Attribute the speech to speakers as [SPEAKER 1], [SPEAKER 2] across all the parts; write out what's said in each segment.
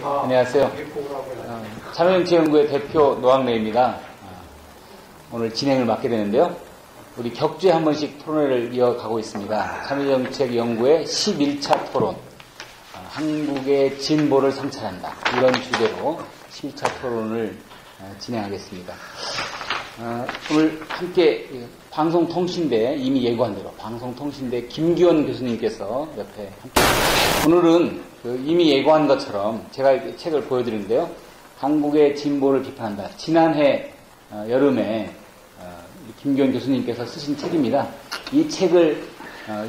[SPEAKER 1] 안녕하세요. 참여정치연구회 대표 노학래입니다. 오늘 진행을 맡게 되는데요. 우리 격주에 한 번씩 토론회를 이어가고 있습니다. 참여정책연구회 11차 토론, 한국의 진보를 성찰한다. 이런 주제로 11차 토론을 진행하겠습니다. 오늘 함께 방송통신대, 이미 예고한 대로 방송통신대 김기원 교수님께서 옆에 함께, 오늘은 이미 예고한 것처럼 제가 책을 보여드리는데요. 한국의 진보를 비판한다. 지난해 여름에 김기원 교수님께서 쓰신 책입니다. 이 책을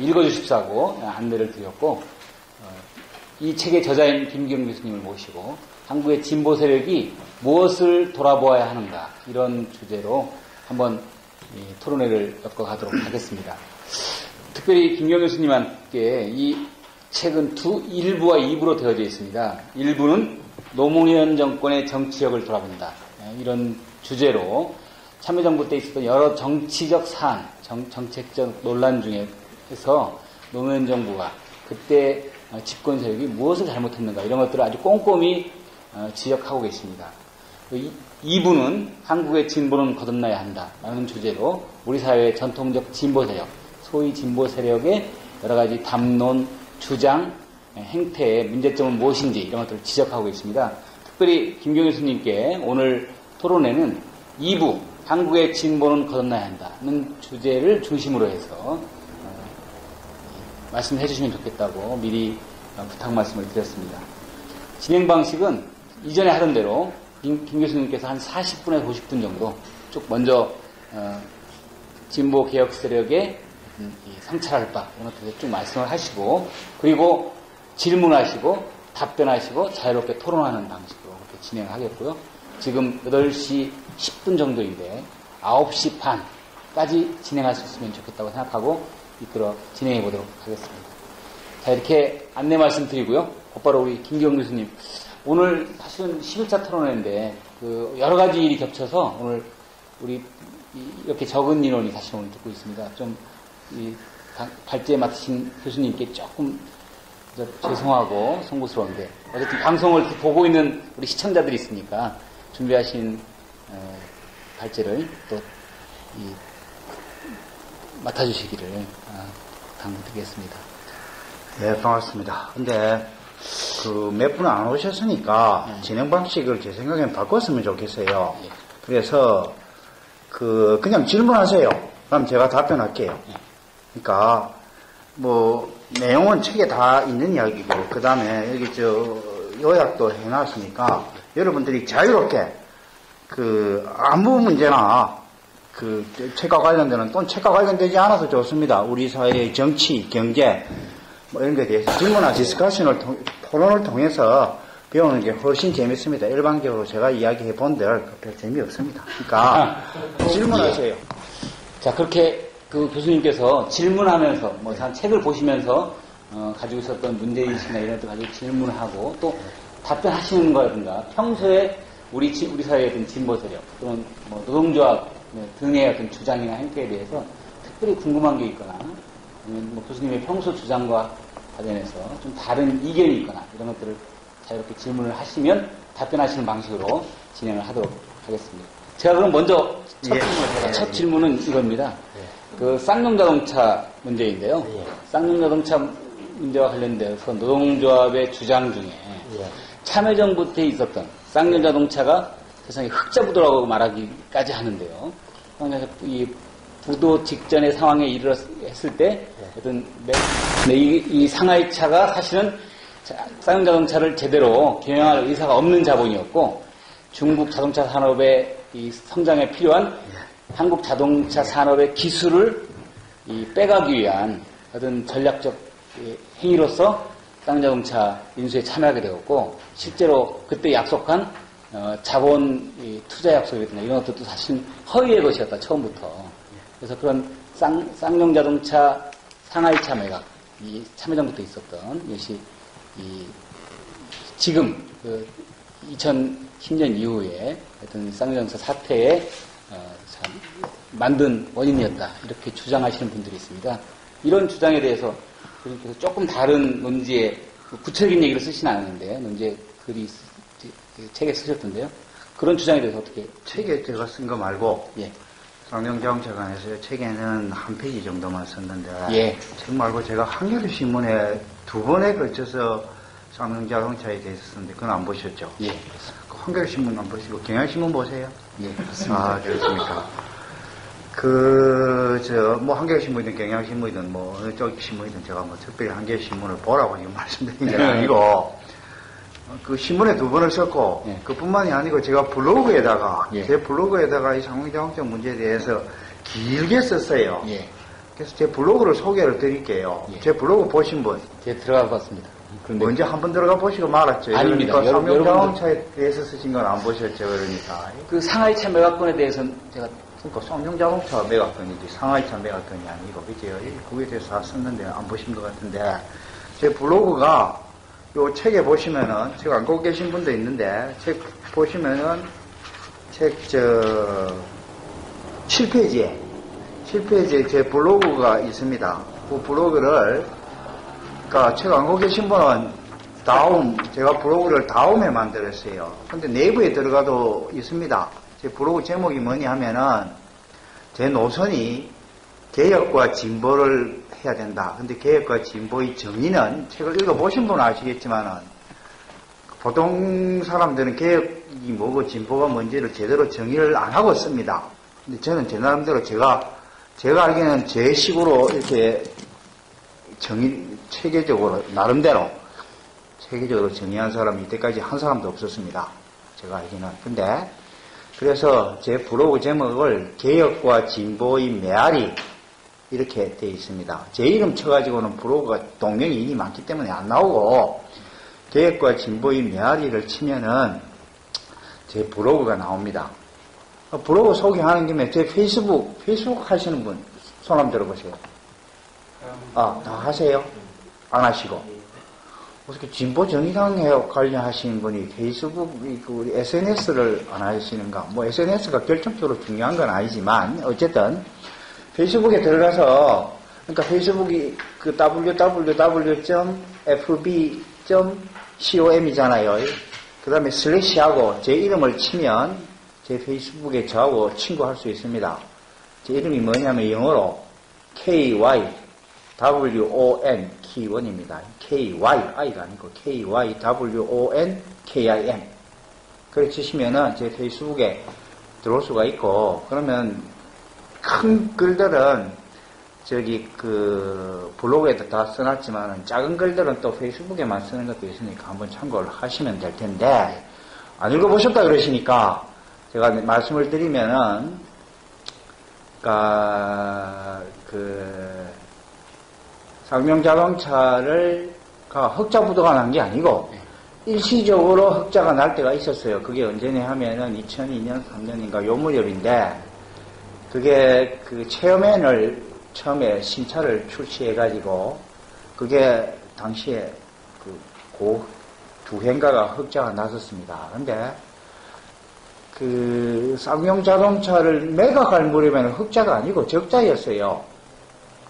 [SPEAKER 1] 읽어주십사고 안내를 드렸고, 이 책의 저자인 김기원 교수님을 모시고 한국의 진보 세력이 무엇을 돌아보아야 하는가, 이런 주제로 한번 토론회를 엮어가도록 하겠습니다. 특별히 김기원 교수님께 이 책은 1부와 2부로 되어져 있습니다. 1부는 노무현 정권의 정치력을 돌아본다. 이런 주제로 참여정부 때 있었던 여러 정치적 사안, 정책적 논란 중에서 노무현 정부가 그때 집권 세력이 무엇을 잘못했는가, 이런 것들을 아주 꼼꼼히 지적하고 계십니다. 2부는 한국의 진보는 거듭나야 한다라는 주제로 우리 사회의 전통적 진보 세력, 소위 진보 세력의 여러 가지 담론, 주장, 행태의 문제점은 무엇인지 이런 것들을 지적하고 계십니다. 특별히 김기원 교수님께 오늘 토론회는 2부, 한국의 진보는 거듭나야 한다는 주제를 중심으로 해서 말씀을 해주시면 좋겠다고 미리 부탁 말씀을 드렸습니다. 진행 방식은 이전에 하던 대로 김 교수님께서 한 40분에서 50분 정도 쭉 먼저 진보 개혁 세력의 성찰할 바 이런 것들을 쭉 말씀을 하시고, 그리고 질문하시고 답변하시고 자유롭게 토론하는 방식으로 그렇게 진행하겠고요. 지금 8시 10분 정도인데 9시 반까지 진행할 수 있으면 좋겠다고 생각하고 이끌어 진행해 보도록 하겠습니다. 자, 이렇게 안내 말씀드리고요. 곧바로 우리 김기원 교수님, 오늘 사실은 11차 토론회인데 여러 가지 일이 겹쳐서 오늘 우리 이렇게 적은 인원이 사실 오늘 듣고 있습니다. 좀 발제 맡으신 교수님께 조금 죄송하고 송구스러운데, 어쨌든 방송을 보고 있는 우리 시청자들이 있으니까 준비하신 발제를 또 맡아주시기를 당부드리겠습니다.
[SPEAKER 2] 네, 반갑습니다. 근데 몇 분 안 오셨으니까 진행 방식을 제 생각에는 바꿨으면 좋겠어요. 그래서 그냥 질문하세요. 그럼 제가 답변할게요. 그러니까 내용은 책에 다 있는 이야기고, 그 다음에 여기 요약도 해놨으니까 여러분들이 자유롭게 아무 문제나 책과 관련되는, 또는 책과 관련되지 않아서 좋습니다. 우리 사회의 정치, 경제 이런 것에 대해서 질문이나 디스커션을 토론을 통해서 배우는 게 훨씬 재밌습니다. 일반적으로 제가 이야기해 본들 별 재미없습니다. 그러니까 질문하세요.
[SPEAKER 1] 자, 그렇게 교수님께서 질문하면서 책을 보시면서 가지고 있었던 문제의식이나 이런 것들 가지고 질문하고 또 답변하시는 거라든가, 평소에 우리 사회의 어떤 진보 세력 또는 노동조합 등의 어떤 주장이나 행태에 대해서 특별히 궁금한 게 있거나, 아니면 교수님의 평소 주장과 관련해서 좀 다른 이견이 있거나, 이런 것들을 자유롭게 질문을 하시면 답변하시는 방식으로 진행을 하도록 하겠습니다. 제가 그럼 먼저 첫 질문은 이겁니다. 쌍용자동차 문제인데요. 쌍용자동차 문제와 관련돼서 노동조합의 주장 중에 참여정부 때 있었던 쌍용자동차가 세상에 흑자부도라고 말하기까지 하는데요. 이 부도 직전의 상황에 이르렀을 때 어떤 이 상하이차가 사실은 쌍용자동차를 제대로 경영할 의사가 없는 자본이었고, 중국 자동차 산업의 이 성장에 필요한 한국 자동차 산업의 기술을 빼가기 위한 어떤 전략적 행위로서 쌍용자동차 인수에 참여하게 되었고, 실제로 그때 약속한 자본 투자 약속이라든가 이런 것들도 사실 허위의 것이었다, 처음부터. 그래서 그런 쌍용자동차 상하이차 매각, 이 참여정부 때 있었던 것이 지금 2010년 이후에 어떤 쌍용자동차 사태에 만든 원인이었다, 이렇게 주장하시는 분들이 있습니다. 이런 주장에 대해서 교수님께서 조금 다른 논지에 구체적인 얘기를 쓰진 않았는데 논지에 글이 책에 쓰셨던데요. 그런 주장에 대해서 어떻게?
[SPEAKER 2] 책에 제가 쓴 거 말고
[SPEAKER 1] 예.
[SPEAKER 2] 쌍용자동차관에서 책에는 한 페이지 정도만 썼는데
[SPEAKER 1] 예.
[SPEAKER 2] 책 말고 제가 한겨레신문에 2번에 걸쳐서 쌍용자동차에 대해서 썼는데 그건 안 보셨죠?
[SPEAKER 1] 예.
[SPEAKER 2] 그 한겨레신문 안 보시고 경향신문 보세요?
[SPEAKER 1] 예. 그렇습니다.
[SPEAKER 2] 아, 그렇습니까? 뭐, 한겨레신문이든 경향신문이든 뭐, 어느 쪽 신문이든 제가 뭐, 특별히 한겨레신문을 보라고 지금 말씀드린 게 아니고, 그 신문에 2번을 썼고,
[SPEAKER 1] 예.
[SPEAKER 2] 그뿐만이 아니고 제가 블로그에다가,
[SPEAKER 1] 예.
[SPEAKER 2] 제 블로그에다가 이 상호작용증 문제에 대해서 길게 썼어요.
[SPEAKER 1] 예.
[SPEAKER 2] 그래서 제 블로그를 소개를 드릴게요.
[SPEAKER 1] 예.
[SPEAKER 2] 제 블로그 보신 분,
[SPEAKER 1] 제가 들어가 봤습니다. 그런데
[SPEAKER 2] 먼저 한번 들어가 보시고 말았죠.
[SPEAKER 1] 아닙니다.
[SPEAKER 2] 그러니까
[SPEAKER 1] 여러분들-
[SPEAKER 2] 상용자동차에 대해서 쓰신 건 안 보셨죠. 그러니까.
[SPEAKER 1] 그 상하이차 매각권에 대해서는 제가
[SPEAKER 2] 그러니까 쌍용자동차 매각권이지 상하이차 매각권이 아니고 그죠? 그거에 대해서 다 썼는데 안 보신 것 같은데 제 블로그가 요 책에 보시면은 책 안 보고 계신 분도 있는데 책 보시면은 책 7페이지에 제 블로그가 있습니다. 그 블로그를 그러니까 책 안 보고 계신 분은 제가 블로그를 다음에 만들었어요. 근데 내부에 들어가도 있습니다. 제 블로그 제목이 뭐냐 하면은 제 노선이 개혁과 진보를 해야 된다. 근데 개혁과 진보의 정의는 책을 읽어보신 분은 아시겠지만은 보통 사람들은 개혁이 뭐고 진보가 뭔지를 제대로 정의를 안 하고 씁니다. 근데 저는 제 나름대로 제가 알기에는 제 식으로 이렇게 체계적으로 정의한 사람이 이때까지 한 사람도 없었습니다. 제가 알기는. 근데 그래서 제 블로그 제목을 개혁과 진보의 메아리 이렇게 되어 있습니다. 제 이름 쳐가지고는 블로그가 동명이 인이 많기 때문에 안 나오고 개혁과 진보의 메아리를 치면은 제 블로그가 나옵니다. 블로그 소개하는 김에 제 페이스북 하시는 분 손 한번 들어보세요. 아, 다 하세요? 안 하시고. 어떻게 진보정의당에 관련하시는 분이 페이스북, SNS를 안 하시는가? 뭐 SNS가 결정적으로 중요한 건 아니지만 어쨌든 페이스북에 들어가서 그러니까 페이스북이 그 www.fb.com이잖아요. 그 다음에 슬래시하고 제 이름을 치면 제 페이스북에 저하고 친구할 수 있습니다. 제 이름이 뭐냐면 영어로 KY WON 키원입니다. KYI가 아니고 KYWON KIM. 그렇게 치시면은 제 페이스북에 들어올 수가 있고, 그러면 큰 글들은 블로그에도 다 써놨지만 작은 글들은 또 페이스북에만 쓰는 것도 있으니까 한번 참고를 하시면 될 텐데, 안 읽어보셨다 그러시니까 제가 말씀을 드리면은, 쌍용자동차가 흑자부도가 난 게 아니고 일시적으로 흑자가 날 때가 있었어요. 그게 언제냐 하면은 2002년, 3년인가 요 무렵인데 그게 그 체험앤을 처음에 신차를 출시해가지고 그게 당시에 두 해인가가 흑자가 났었습니다. 근데 쌍용자동차를 매각할 무렵에는 흑자가 아니고 적자였어요.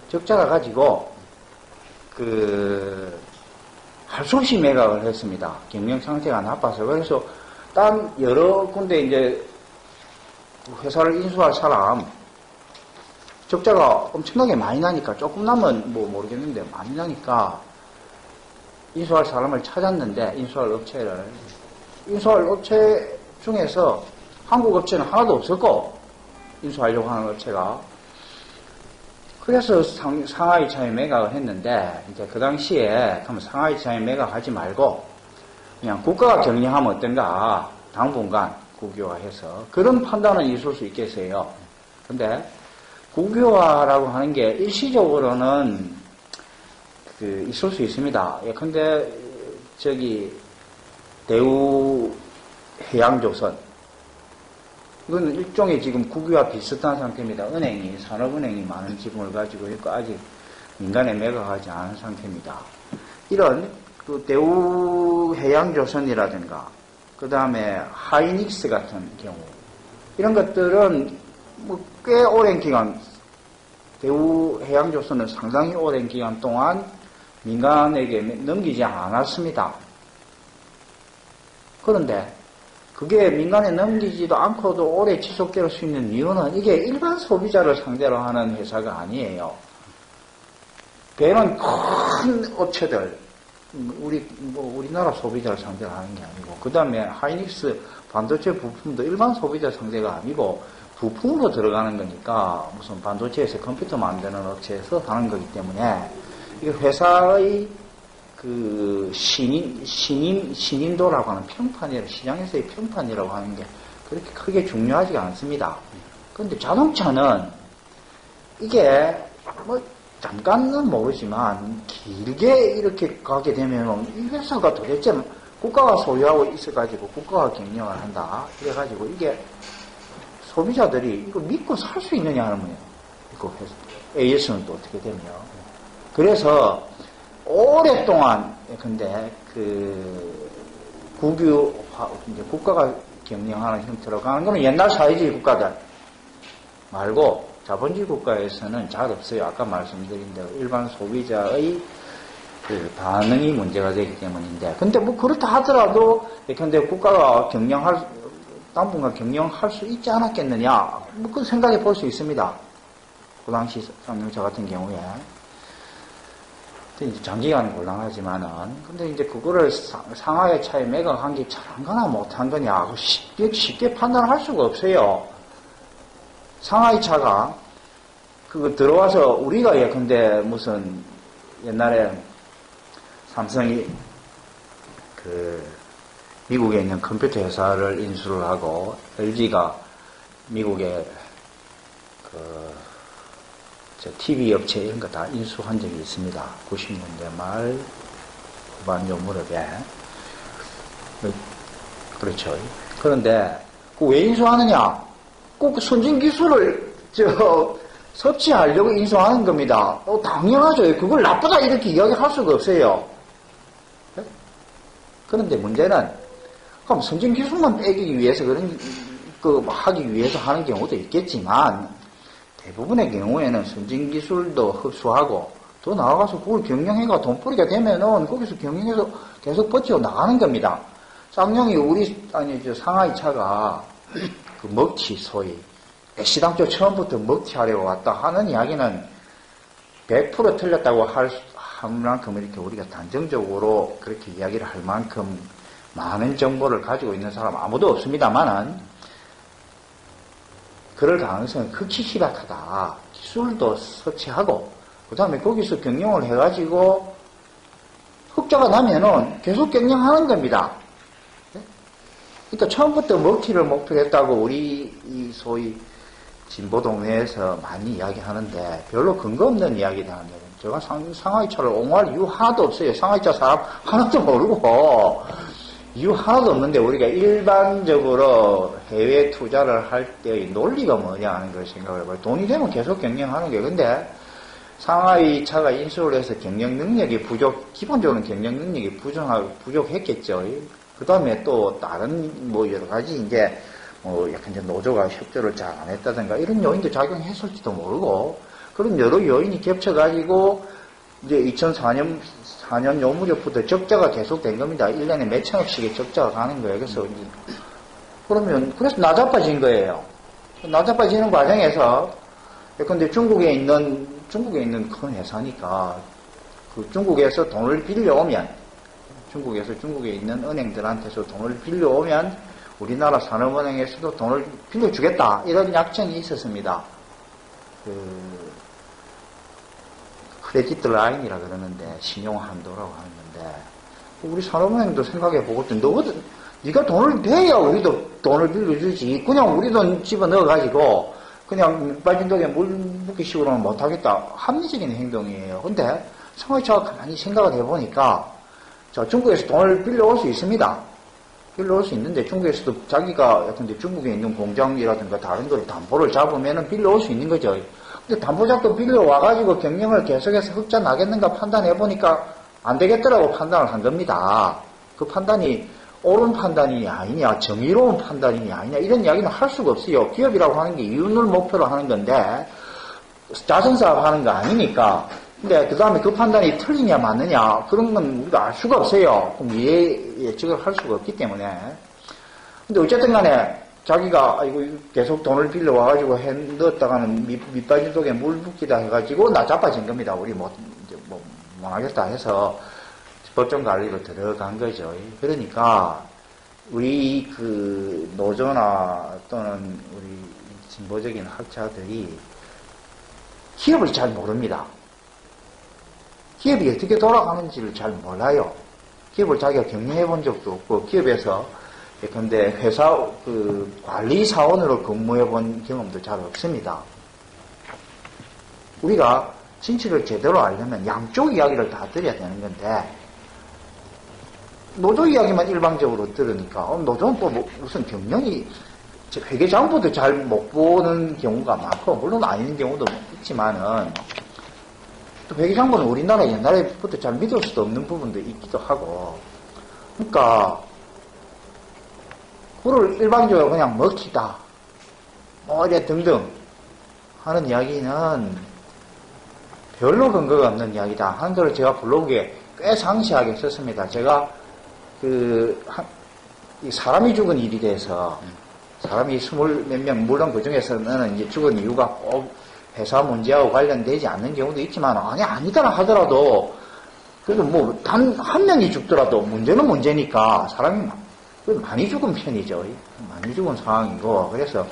[SPEAKER 2] 적자가 가지고 할 수 없이 매각을 했습니다. 경영 상태가 나빠서. 그래서 딴 여러 군데 이제 회사를 인수할 사람 적자가 엄청나게 많이 나니까 조금 나면 뭐 모르겠는데 많이 나니까 인수할 사람을 찾았는데 인수할 업체 중에서 한국 업체는 하나도 없었고 인수하려고 하는 업체가 그래서 상하이차에 매각을 했는데 이제 그 당시에 그럼 상하이차에 매각하지 말고 그냥 국가가 경영하면 어떤가 당분간 국유화해서 그런 판단은 있을 수 있겠어요. 근데 국유화라고 하는 게 일시적으로는 있을 수 있습니다. 예컨대 대우해양조선 이건 일종의 지금 국유와 비슷한 상태입니다. 산업은행이 많은 지분을 가지고 있고 아직 민간에 매각하지 않은 상태입니다. 이런 대우해양조선이라든가 그 다음에 하이닉스 같은 경우 이런 것들은 꽤 오랜 기간 대우해양조선은 상당히 오랜 기간 동안 민간에게 넘기지 않았습니다. 그런데 그게 민간에 넘기지도 않고도 오래 지속될 수 있는 이유는 이게 일반 소비자를 상대로 하는 회사가 아니에요. 걔는 큰 업체들, 우리나라 소비자를 상대로 하는 게 아니고, 그 다음에 하이닉스 반도체 부품도 일반 소비자 상대가 아니고, 부품으로 들어가는 거니까, 무슨 반도체에서 컴퓨터 만드는 업체에서 하는 거기 때문에, 이 회사의 그 신인도라고 하는 평판이라, 시장에서의 평판이라고 하는 게 그렇게 크게 중요하지가 않습니다. 그런데 자동차는 이게 뭐 잠깐은 모르지만 길게 이렇게 가게 되면 이 회사가 도대체 국가가 소유하고 있어가지고 국가가 경영을 한다. 그래가지고 이게 소비자들이 이거 믿고 살 수 있느냐 하는 거예요. 이거 회사. AS는 또 어떻게 되며. 그래서 오랫동안, 근데, 국유화, 이제 국가가 경영하는 형태로 가는 거는 옛날 사회주의 국가들 말고 자본주의 국가에서는 잘 없어요. 아까 말씀드린 대로 일반 소비자의 그 반응이 문제가 되기 때문인데. 근데 뭐 그렇다 하더라도, 근데 국가가 당분간 경영할 수 있지 않았겠느냐. 뭐 그 생각해 볼 수 있습니다. 그 당시 쌍용차 같은 경우에. 이제 장기간은 곤란하지만은, 근데 이제 그거를 상하의 차에 매각한 게 잘한 거나 못한 거냐, 쉽게 판단할 수가 없어요. 상하이 차가, 그거 들어와서 우리가 예컨대 무슨 옛날에 삼성이 미국에 있는 컴퓨터 회사를 인수를 하고 LG가 미국에 TV 업체 이런 거 다 인수한 적이 있습니다. 90년대 말 후반 요 무렵에. 그렇죠. 그런데 왜 인수하느냐? 꼭 선진 기술을 섭취하려고 인수하는 겁니다. 당연하죠. 그걸 나쁘다 이렇게 이야기할 수가 없어요. 네? 그런데 문제는 그럼 선진 기술만 빼기 위해서 하기 위해서 하는 경우도 있겠지만 대부분의 경우에는 선진 기술도 흡수하고 더 나아가서 그걸 경영해가 돈벌이가 되면은 거기서 경영해서 계속 버텨 나가는 겁니다. 쌍용이 상하이 차가 그 먹튀 소위 시당초 처음부터 먹튀하려고 왔다 하는 이야기는 100% 틀렸다고 할 만큼 이렇게 우리가 단정적으로 그렇게 이야기를 할 만큼 많은 정보를 가지고 있는 사람 아무도 없습니다만은 그럴 가능성은 극히 희박하다. 기술도 섭취하고 그 다음에 거기서 경영을 해가지고 흑자가 나면은 계속 경영하는 겁니다. 그러니까 처음부터 먹튀를 목표로 했다고 우리 이 소위 진보동네에서 많이 이야기하는데 별로 근거 없는 이야기다. 제가 상하이차를 옹호할 이유 하나도 없어요. 상하이차 사람 하나도 모르고 이유 하나도 없는데 우리가 일반적으로 해외 투자를 할 때의 논리가 뭐냐 하는 걸 생각을 해봐요. 돈이 되면 계속 경영하는 게. 근데 상하이 차가 인수를 해서 경영 능력이 기본적으로는 경영 능력이 부족했겠죠. 그 다음에 또 다른 뭐 여러 가지 이제 약간 이제 노조가 협조를 잘 안 했다든가 이런 요인도 작용했을지도 모르고 그런 여러 요인이 겹쳐가지고 이제 2004년 요 무렵부터 적자가 계속된 겁니다. 1년에 몇천억씩의 적자가 가는 거예요. 그래서 나자빠진 거예요. 나자빠지는 과정에서, 근데 중국에 있는 큰 회사니까, 중국에서 돈을 빌려오면, 중국에 있는 은행들한테서 돈을 빌려오면, 우리나라 산업은행에서도 돈을 빌려주겠다. 이런 약정이 있었습니다. 크레디트 라인이라 그러는데 신용한도라고 하는 건데 우리 산업은행도 생각해보고 네가 돈을 대야 우리도 돈을 빌려주지 그냥 우리 돈 집어넣어가지고 그냥 빠진 독에 물 붓기 식으로는 못하겠다. 합리적인 행동이에요. 근데 상하이차가 가만히 생각을 해보니까 중국에서 돈을 빌려올 수 있습니다. 빌려올 수 있는데 중국에서도 자기가 근데 중국에 있는 공장이라든가 다른 걸 담보를 잡으면 빌려올 수 있는 거죠. 근데 담보잡도 빌려와가지고 경영을 계속해서 흑자 나겠는가 판단해보니까 안 되겠더라고 판단을 한 겁니다. 그 판단이 옳은 판단이 아니냐, 정의로운 판단이 아니냐, 이런 이야기는 할 수가 없어요. 기업이라고 하는 게 이윤을 목표로 하는 건데, 자선사업 하는 거 아니니까, 근데 그 다음에 그 판단이 틀리냐 맞느냐 그런 건 우리가 알 수가 없어요. 그럼 예측을 할 수가 없기 때문에. 근데 어쨌든 간에 자기가 아이고 계속 돈을 빌려 와가지고 해 넣었다가는 밑바지 속에 물 붓기다 해가지고 나 자빠진 겁니다. 우리 못 하겠다 해서 법정 관리로 들어간 거죠. 그러니까 우리 그 노조나 또는 우리 진보적인 학자들이 기업을 잘 모릅니다. 기업이 어떻게 돌아가는지를 잘 몰라요. 기업을 자기가 경영해 본 적도 없고 기업에서 근데 회사 그 관리 사원으로 근무해 본 경험도 잘 없습니다. 우리가 진실을 제대로 알려면 양쪽 이야기를 다 드려야 되는 건데 노조 이야기만 일방적으로 들으니까 노조는 또 무슨 경영이 회계장부도 잘 못 보는 경우가 많고 물론 아닌 경우도 있지만은 또 회계장부는 우리나라 옛날에부터 잘 믿을 수도 없는 부분도 있기도 하고 그러니까 그걸 일방적으로 그냥 먹히다 뭐 이래 등등 하는 이야기는 별로 근거가 없는 이야기다 하는 걸 제가 블로그에 꽤 상세하게 썼습니다. 제가 사람이 죽은 일에 대해서 사람이 20몇 명, 물론 그 중에서는 이제 죽은 이유가 꼭 회사 문제하고 관련되지 않는 경우도 있지만, 아니더라 하더라도, 그래도 뭐, 단 한 명이 죽더라도 문제는 문제니까 사람이 많이 죽은 편이죠. 많이 죽은 상황이고, 그래서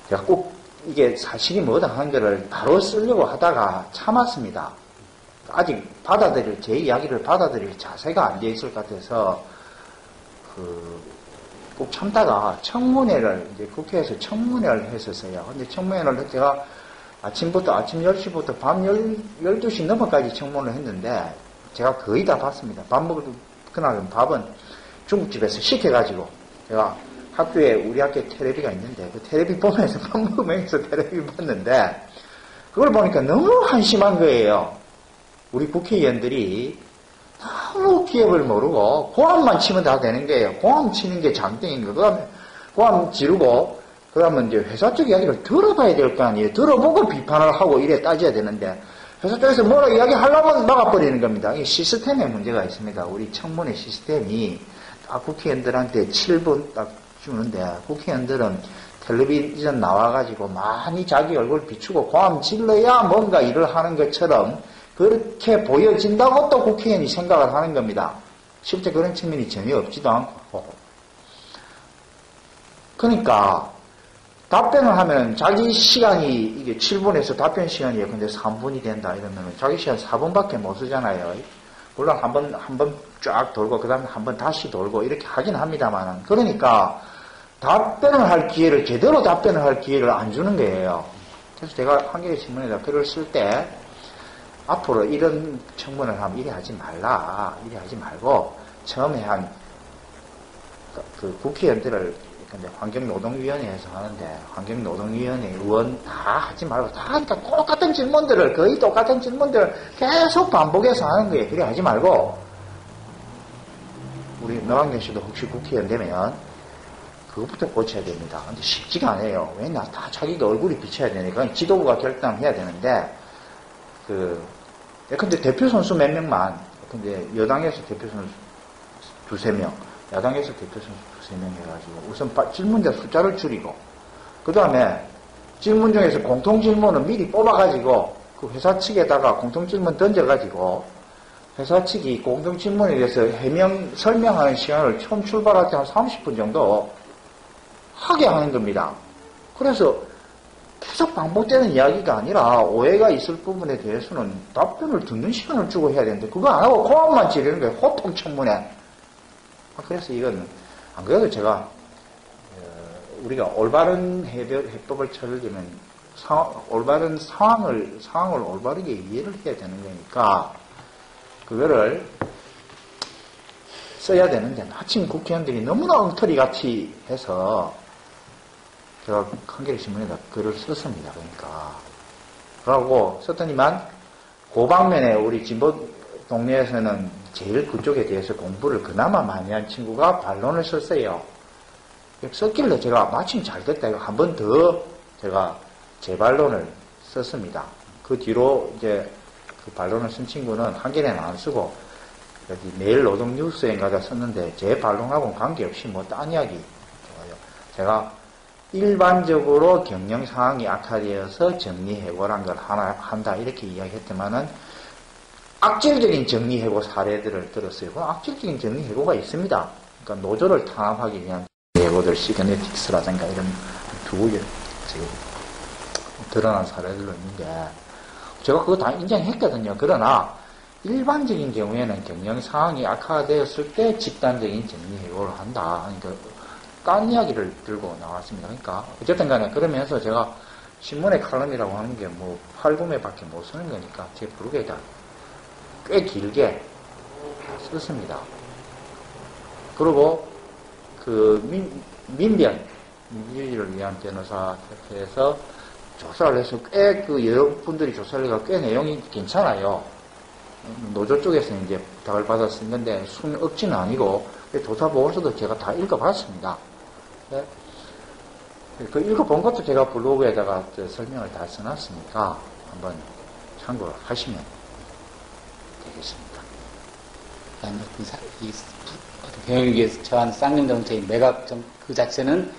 [SPEAKER 2] 제가 꼭 이게 사실이 뭐다 하는 거를 바로 쓰려고 하다가 참았습니다. 아직 제 이야기를 받아들일 자세가 안 돼 있을 것 같아서, 꼭 참다가 청문회를, 이제 국회에서 청문회를 했었어요. 근데 청문회를 제가 아침 10시부터 밤 12시 넘어까지 청문회를 했는데, 제가 거의 다 봤습니다. 그날은 밥은 중국집에서 시켜가지고, 제가 우리 학교에 텔레비가 있는데, 그 텔레비 보면서 밥 먹으면서 텔레비 봤는데, 그걸 보니까 너무 한심한 거예요. 우리 국회의원들이 너무 기업을 모르고 고함만 치면 다 되는 거예요. 고함 치는 게 장땡인 거. 그다음에 고함 지르고 그다음에 이제 회사 쪽 이야기를 들어봐야 될 거 아니에요. 들어보고 비판을 하고 이래 따져야 되는데 회사 쪽에서 뭐라 이야기하려면 막아버리는 겁니다. 이 시스템에 문제가 있습니다. 우리 청문회 시스템이 딱 국회의원들한테 7분 딱 주는데 국회의원들은 텔레비전 나와가지고 많이 자기 얼굴 비추고 고함 질러야 뭔가 일을 하는 것처럼 그렇게 보여진다고 또 국회의원이 생각을 하는 겁니다. 실제 그런 측면이 전혀 없지도 않고. 그러니까 답변을 하면 자기 시간이 이게 7분에서 답변 시간이 근데 3분이 된다 이러면 자기 시간 4분밖에 못 쓰잖아요. 물론 한 번 쫙 돌고 그 다음에 한 번 다시 돌고 이렇게 하긴 합니다만 그러니까 제대로 답변을 할 기회를 안 주는 거예요. 그래서 제가 한겨레 신문에다 글을 쓸 때 앞으로 이런 청문을 하면 이래 하지 말고 처음에 그 국회의원들을 근데 환경노동위원회에서 하는데 환경노동위원회 의원 다 하지 말고 다 하니까 거의 똑같은 질문들을 계속 반복해서 하는 거예요. 그래 하지 말고 우리 노학래 씨도 혹시 국회의원 되면 그것부터 고쳐야 됩니다. 근데 쉽지가 않아요. 왜냐 다 자기가 얼굴이 비쳐야 되니까 지도부가 결단해야 되는데 근데 대표 선수 몇 명만 근데 여당에서 대표 선수 두세 명 야당에서 대표 선수 두세 명 해가지고 우선 질문자 숫자를 줄이고 그 다음에 질문 중에서 공통 질문은 미리 뽑아가지고 그 회사 측에다가 공통 질문 던져가지고 회사 측이 공통 질문에 대해서 설명하는 시간을 처음 출발할 때 한 30분 정도 하게 하는 겁니다. 그래서 계속 반복되는 이야기가 아니라 오해가 있을 부분에 대해서는 답변을 듣는 시간을 주고 해야 되는데 그거 안 하고 고함만 지르는 거예요. 호통 청문회. 그래서 이건 안 그래도 제가 우리가 올바른 해법을 찾으려면 올바른 상황을 올바르게 이해를 해야 되는 거니까 그거를 써야 되는데 마침 국회의원들이 너무나 엉터리 같이 해서 제가 한겨레 신문에다 글을 썼습니다. 그러고 썼더니만 고방면에 우리 진보 동네에서는 제일 그쪽에 대해서 공부를 그나마 많이 한 친구가 반론을 썼어요. 썼길래 제가 마침 잘 됐다. 이거 한 번 더 제가 재반론을 썼습니다. 그 뒤로 이제 그 반론을 쓴 친구는 한겨레는 안 쓰고 여기 매일 노동 뉴스에 가다 썼는데 제 반론하고는 관계없이 뭐 딴 이야기 좋아요. 제가 일반적으로 경영 상황이 악화되어서 정리해고란 걸 한다 이렇게 이야기했지만은 악질적인 정리해고 사례들을 들었어요. 그 악질적인 정리해고가 있습니다. 그러니까 노조를 탄압하기 위한 해고들 시그네틱스라든가 이런 두 개 지금 드러난 사례들로 있는데 제가 그거 다 인정했거든요. 그러나 일반적인 경우에는 경영 상황이 악화되었을 때 집단적인 정리해고를 한다. 그러니까 딴 이야기를 들고 나왔습니다. 그러니까 어쨌든 간에 그러면서 제가 신문의 칼럼이라고 하는 게 뭐 8, 9매밖에 못 쓰는 거니까 제 블로그에다 꽤 길게 썼습니다. 그리고 그 민변 민주주의를 위한 변호사 협회에서 조사를 해서 꽤 그 여러분들이 조사를 해서 꽤 내용이 괜찮아요. 노조 쪽에서 이제 부탁을 받아서 쓴 건데 순 억지는 아니고 조사 보고서도 제가 다 읽어봤습니다. 네? 그 읽어본 것도 제가 블로그에다가 설명을 다 써놨으니까 한번 참고를 하시면 되겠습니다.
[SPEAKER 1] 경영위기에 처한 쌍용정책인 매각 그 자체는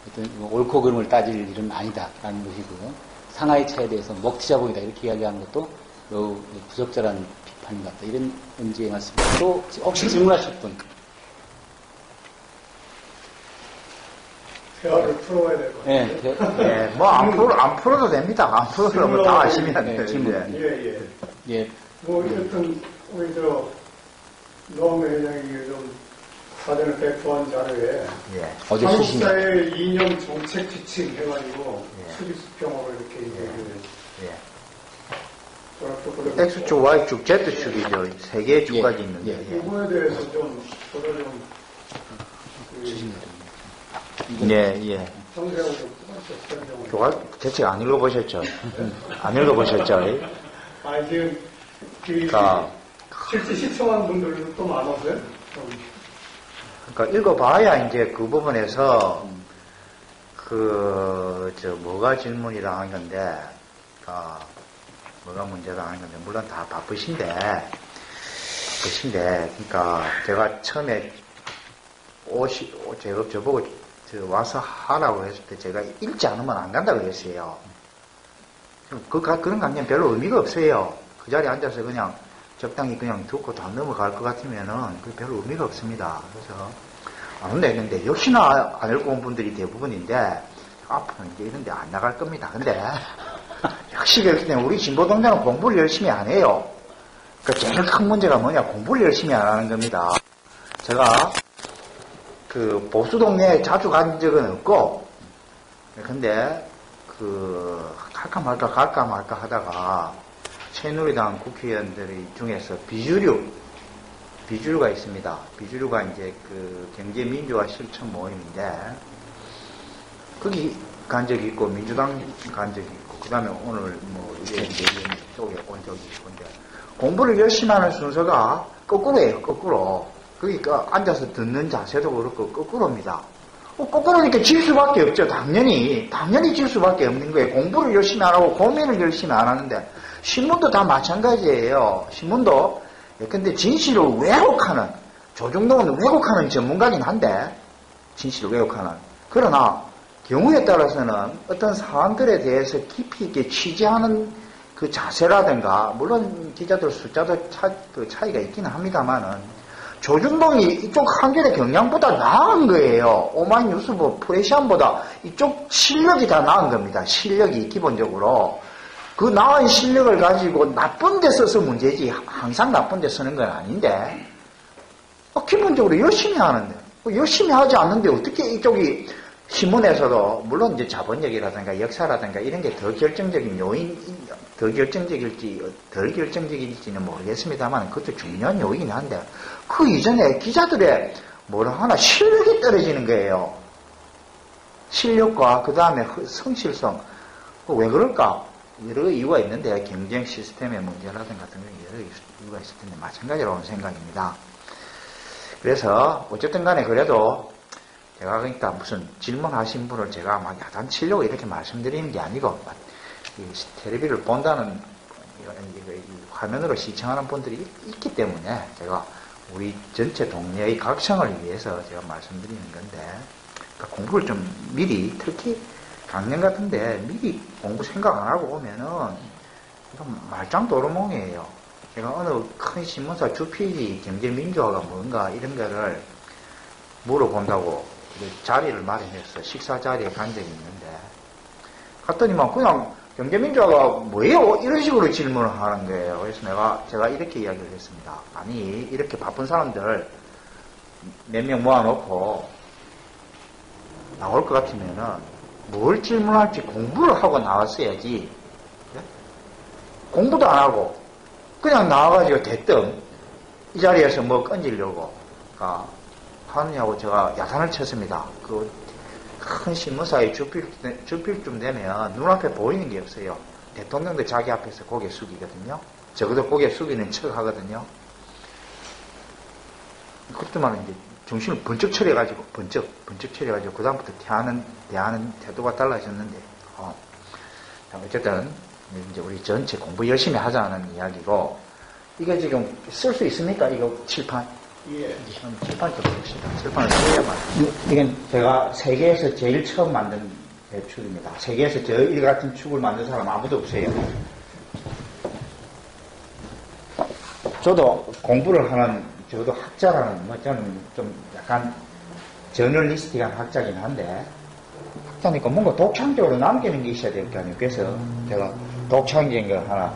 [SPEAKER 1] 어떤 옳고 그름을 따질 일은 아니다라는 것이고요. 상하이 차에 대해서 먹튀자본이다 이렇게 이야기하는 것도 매우 부적절한 비판인 것 같다. 이런 문제의 말씀입니다. 또 혹시 질문하실 분?
[SPEAKER 3] 대화를 풀어야 될 것 같아요.
[SPEAKER 2] 네, 뭐 안 풀어도 됩니다. 안 풀어도 뭐 다 아시면 돼요.
[SPEAKER 1] 질문.
[SPEAKER 3] 예. 뭐 어쨌든 우리 노학래 회장이 좀 사전에 배포한 자료에
[SPEAKER 1] 어제
[SPEAKER 3] 한국
[SPEAKER 1] 쓰신
[SPEAKER 3] 사회 이념 정책 지침 해가지고 수직 수평으로 이렇게
[SPEAKER 2] X축, Y축, Z축이죠. 세 개의 축까지 있는데.
[SPEAKER 3] 이거에 대해서 좀 저도 좀 상세하고 좀 설명을.
[SPEAKER 2] 교과 대책 안 읽어보셨죠? 안 읽어보셨죠?
[SPEAKER 3] 지금
[SPEAKER 2] 그러니까,
[SPEAKER 3] 실제 시청하는 분들도 또 많아서요.
[SPEAKER 2] 그러니까 읽어봐야 이제 그 부분에서 뭐가 질문이라 하는 건데, 뭐가 문제라 하는 건데, 물론 다 바쁘신데, 그러니까 제가 처음에 제가 저보고 와서 하라고 했을 때 제가 읽지 않으면 안 간다고 했어요. 그런 강연 별로 의미가 없어요. 그 자리에 앉아서 그냥 적당히 그냥 듣고 다 넘어갈 것 같으면은 그 별로 의미가 없습니다. 그래서 안 온다 했는데 역시나 안 읽고 온 분들이 대부분인데 앞으로는 이제 이런 데 안 나갈 겁니다. 근데 역시 그렇기 때문에 우리 진보동맹은 공부를 열심히 안 해요. 그러니까 제일 큰 문제가 뭐냐, 공부를 열심히 안 하는 겁니다. 제가 그 보수 동네에 자주 간 적은 없고, 근데 갈까 말까 하다가 새누리당 국회의원들 중에서 비주류가 있습니다. 비주류가 이제 그 경제민주화 실천 모임인데 거기 간 적이 있고 민주당 간 적이 있고 그 다음에 오늘 뭐 이제 쪽에 온 적이 있고 근데 공부를 열심히 하는 순서가 거꾸로예요. 거꾸로. 그러니까 앉아서 듣는 자세도 그렇고 거꾸로입니다. 거꾸로니까 질 수밖에 없죠. 당연히 질 수밖에 없는 거예요. 공부를 열심히 안 하고 고민을 열심히 안 하는데 신문도 다 마찬가지예요. 신문도 근데 진실을 왜곡하는 조중동은 왜곡하는 전문가긴 한데 진실을 왜곡하는 그러나 경우에 따라서는 어떤 사안들에 대해서 깊이 있게 취재하는 그 자세라든가 물론 기자들 숫자도 차이가 있기는 합니다만은 조중동이 이쪽 한겨레 경향보다 나은 거예요. 오마이뉴스 프레시안보다 이쪽 실력이 다 나은 겁니다. 실력이 기본적으로. 그 나은 실력을 가지고 나쁜 데 써서 문제지 항상 나쁜 데 쓰는 건 아닌데 기본적으로 열심히 하는데 열심히 하지 않는데 어떻게 이쪽이 신문에서도 물론 이제 자본력이라든가 역사라든가 이런 게 더 결정적인 요인 더 결정적일지 덜 결정적일지는 모르겠습니다만 그것도 중요한 요인이긴 한데 그 이전에 기자들의 뭐라 하나 실력이 떨어지는 거예요. 실력과 그 다음에 성실성 왜 그럴까? 여러 이유가 있는데 경쟁 시스템의 문제라든가 같은 여러 이유가 있을 텐데 마찬가지라고 생각입니다. 그래서 어쨌든 간에 그래도 제가 그러니까 무슨 질문하신 분을 제가 막 야단 치려고 이렇게 말씀드리는 게 아니고 텔레비를 본다는 이 화면으로 시청하는 분들이 있기 때문에 제가 우리 전체 동네의 각성을 위해서 제가 말씀드리는 건데, 그러니까 공부를 좀 미리, 특히 강연 같은데 미리 공부 생각 안 하고 오면은 이건 말짱 도루몽이에요. 제가 어느 큰 신문사 주필이 경제민주화가 뭔가 이런 거를 물어본다고 자리를 마련해서 식사 자리에 간 적이 있는데, 갔더니만 그냥 경제민주화가 뭐예요? 이런 식으로 질문을 하는 거예요. 그래서 제가 이렇게 이야기를 했습니다. 아니, 이렇게 바쁜 사람들 몇 명 모아놓고 나올 것 같으면은 뭘 질문할지 공부를 하고 나왔어야지. 네? 공부도 안 하고 그냥 나와가지고 대뜸 이 자리에서 뭐 건지려고 하느냐고 제가 야단을 쳤습니다. 그 큰 신문사에 주필쯤 되면 눈앞에 보이는 게 없어요. 대통령도 자기 앞에서 고개 숙이거든요. 적어도 고개 숙이는 척 하거든요. 그때만 이제 정신을 번쩍 차려가지고, 번쩍 차려가지고, 그다음부터 대하는 태도가 달라졌는데, 어쨌든, 이제 우리 전체 공부 열심히 하자는 이야기고, 이게 지금 쓸 수 있습니까? 이거 칠판? 예. 칠판 좀 봅시다. 칠판을 써야만. 이건 제가 세계에서 제일 처음 만든 대축입니다. 세계에서 저 일 같은 축을 만든 사람 아무도 없어요. 저도 공부를 하는, 저도 학자라는, 뭐 저는 좀 약간 저널리스틱한 학자긴 한데, 학자니까 뭔가 독창적으로 남기는 게 있어야 될 거 아니에요. 그래서 제가 독창적인 걸 하나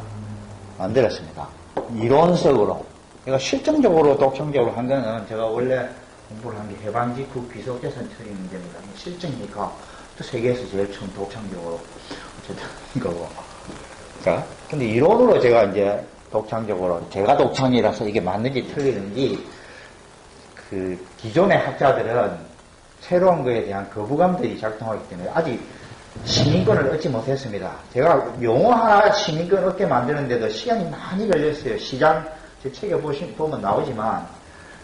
[SPEAKER 2] 만들었습니다. 이론적으로. 제가 실증적으로 독창적으로 한 거는 제가 원래 공부를 한 게 해방직후 귀속재산 처리 문제입니다. 실증이니까 또 세계에서 제일 처음 독창적으로 어쨌든 거고. 자, 근데 이론으로 제가 이제 독창적으로, 제가 독창이라서 이게 맞는지 틀리는지, 그 기존의 학자들은 새로운 거에 대한 거부감들이 작동하기 때문에 아직 시민권을 얻지 못했습니다. 제가 용어 하나 시민권 얻게 만드는데도 시간이 많이 걸렸어요. 시장, 제 책에 보면 나오지만,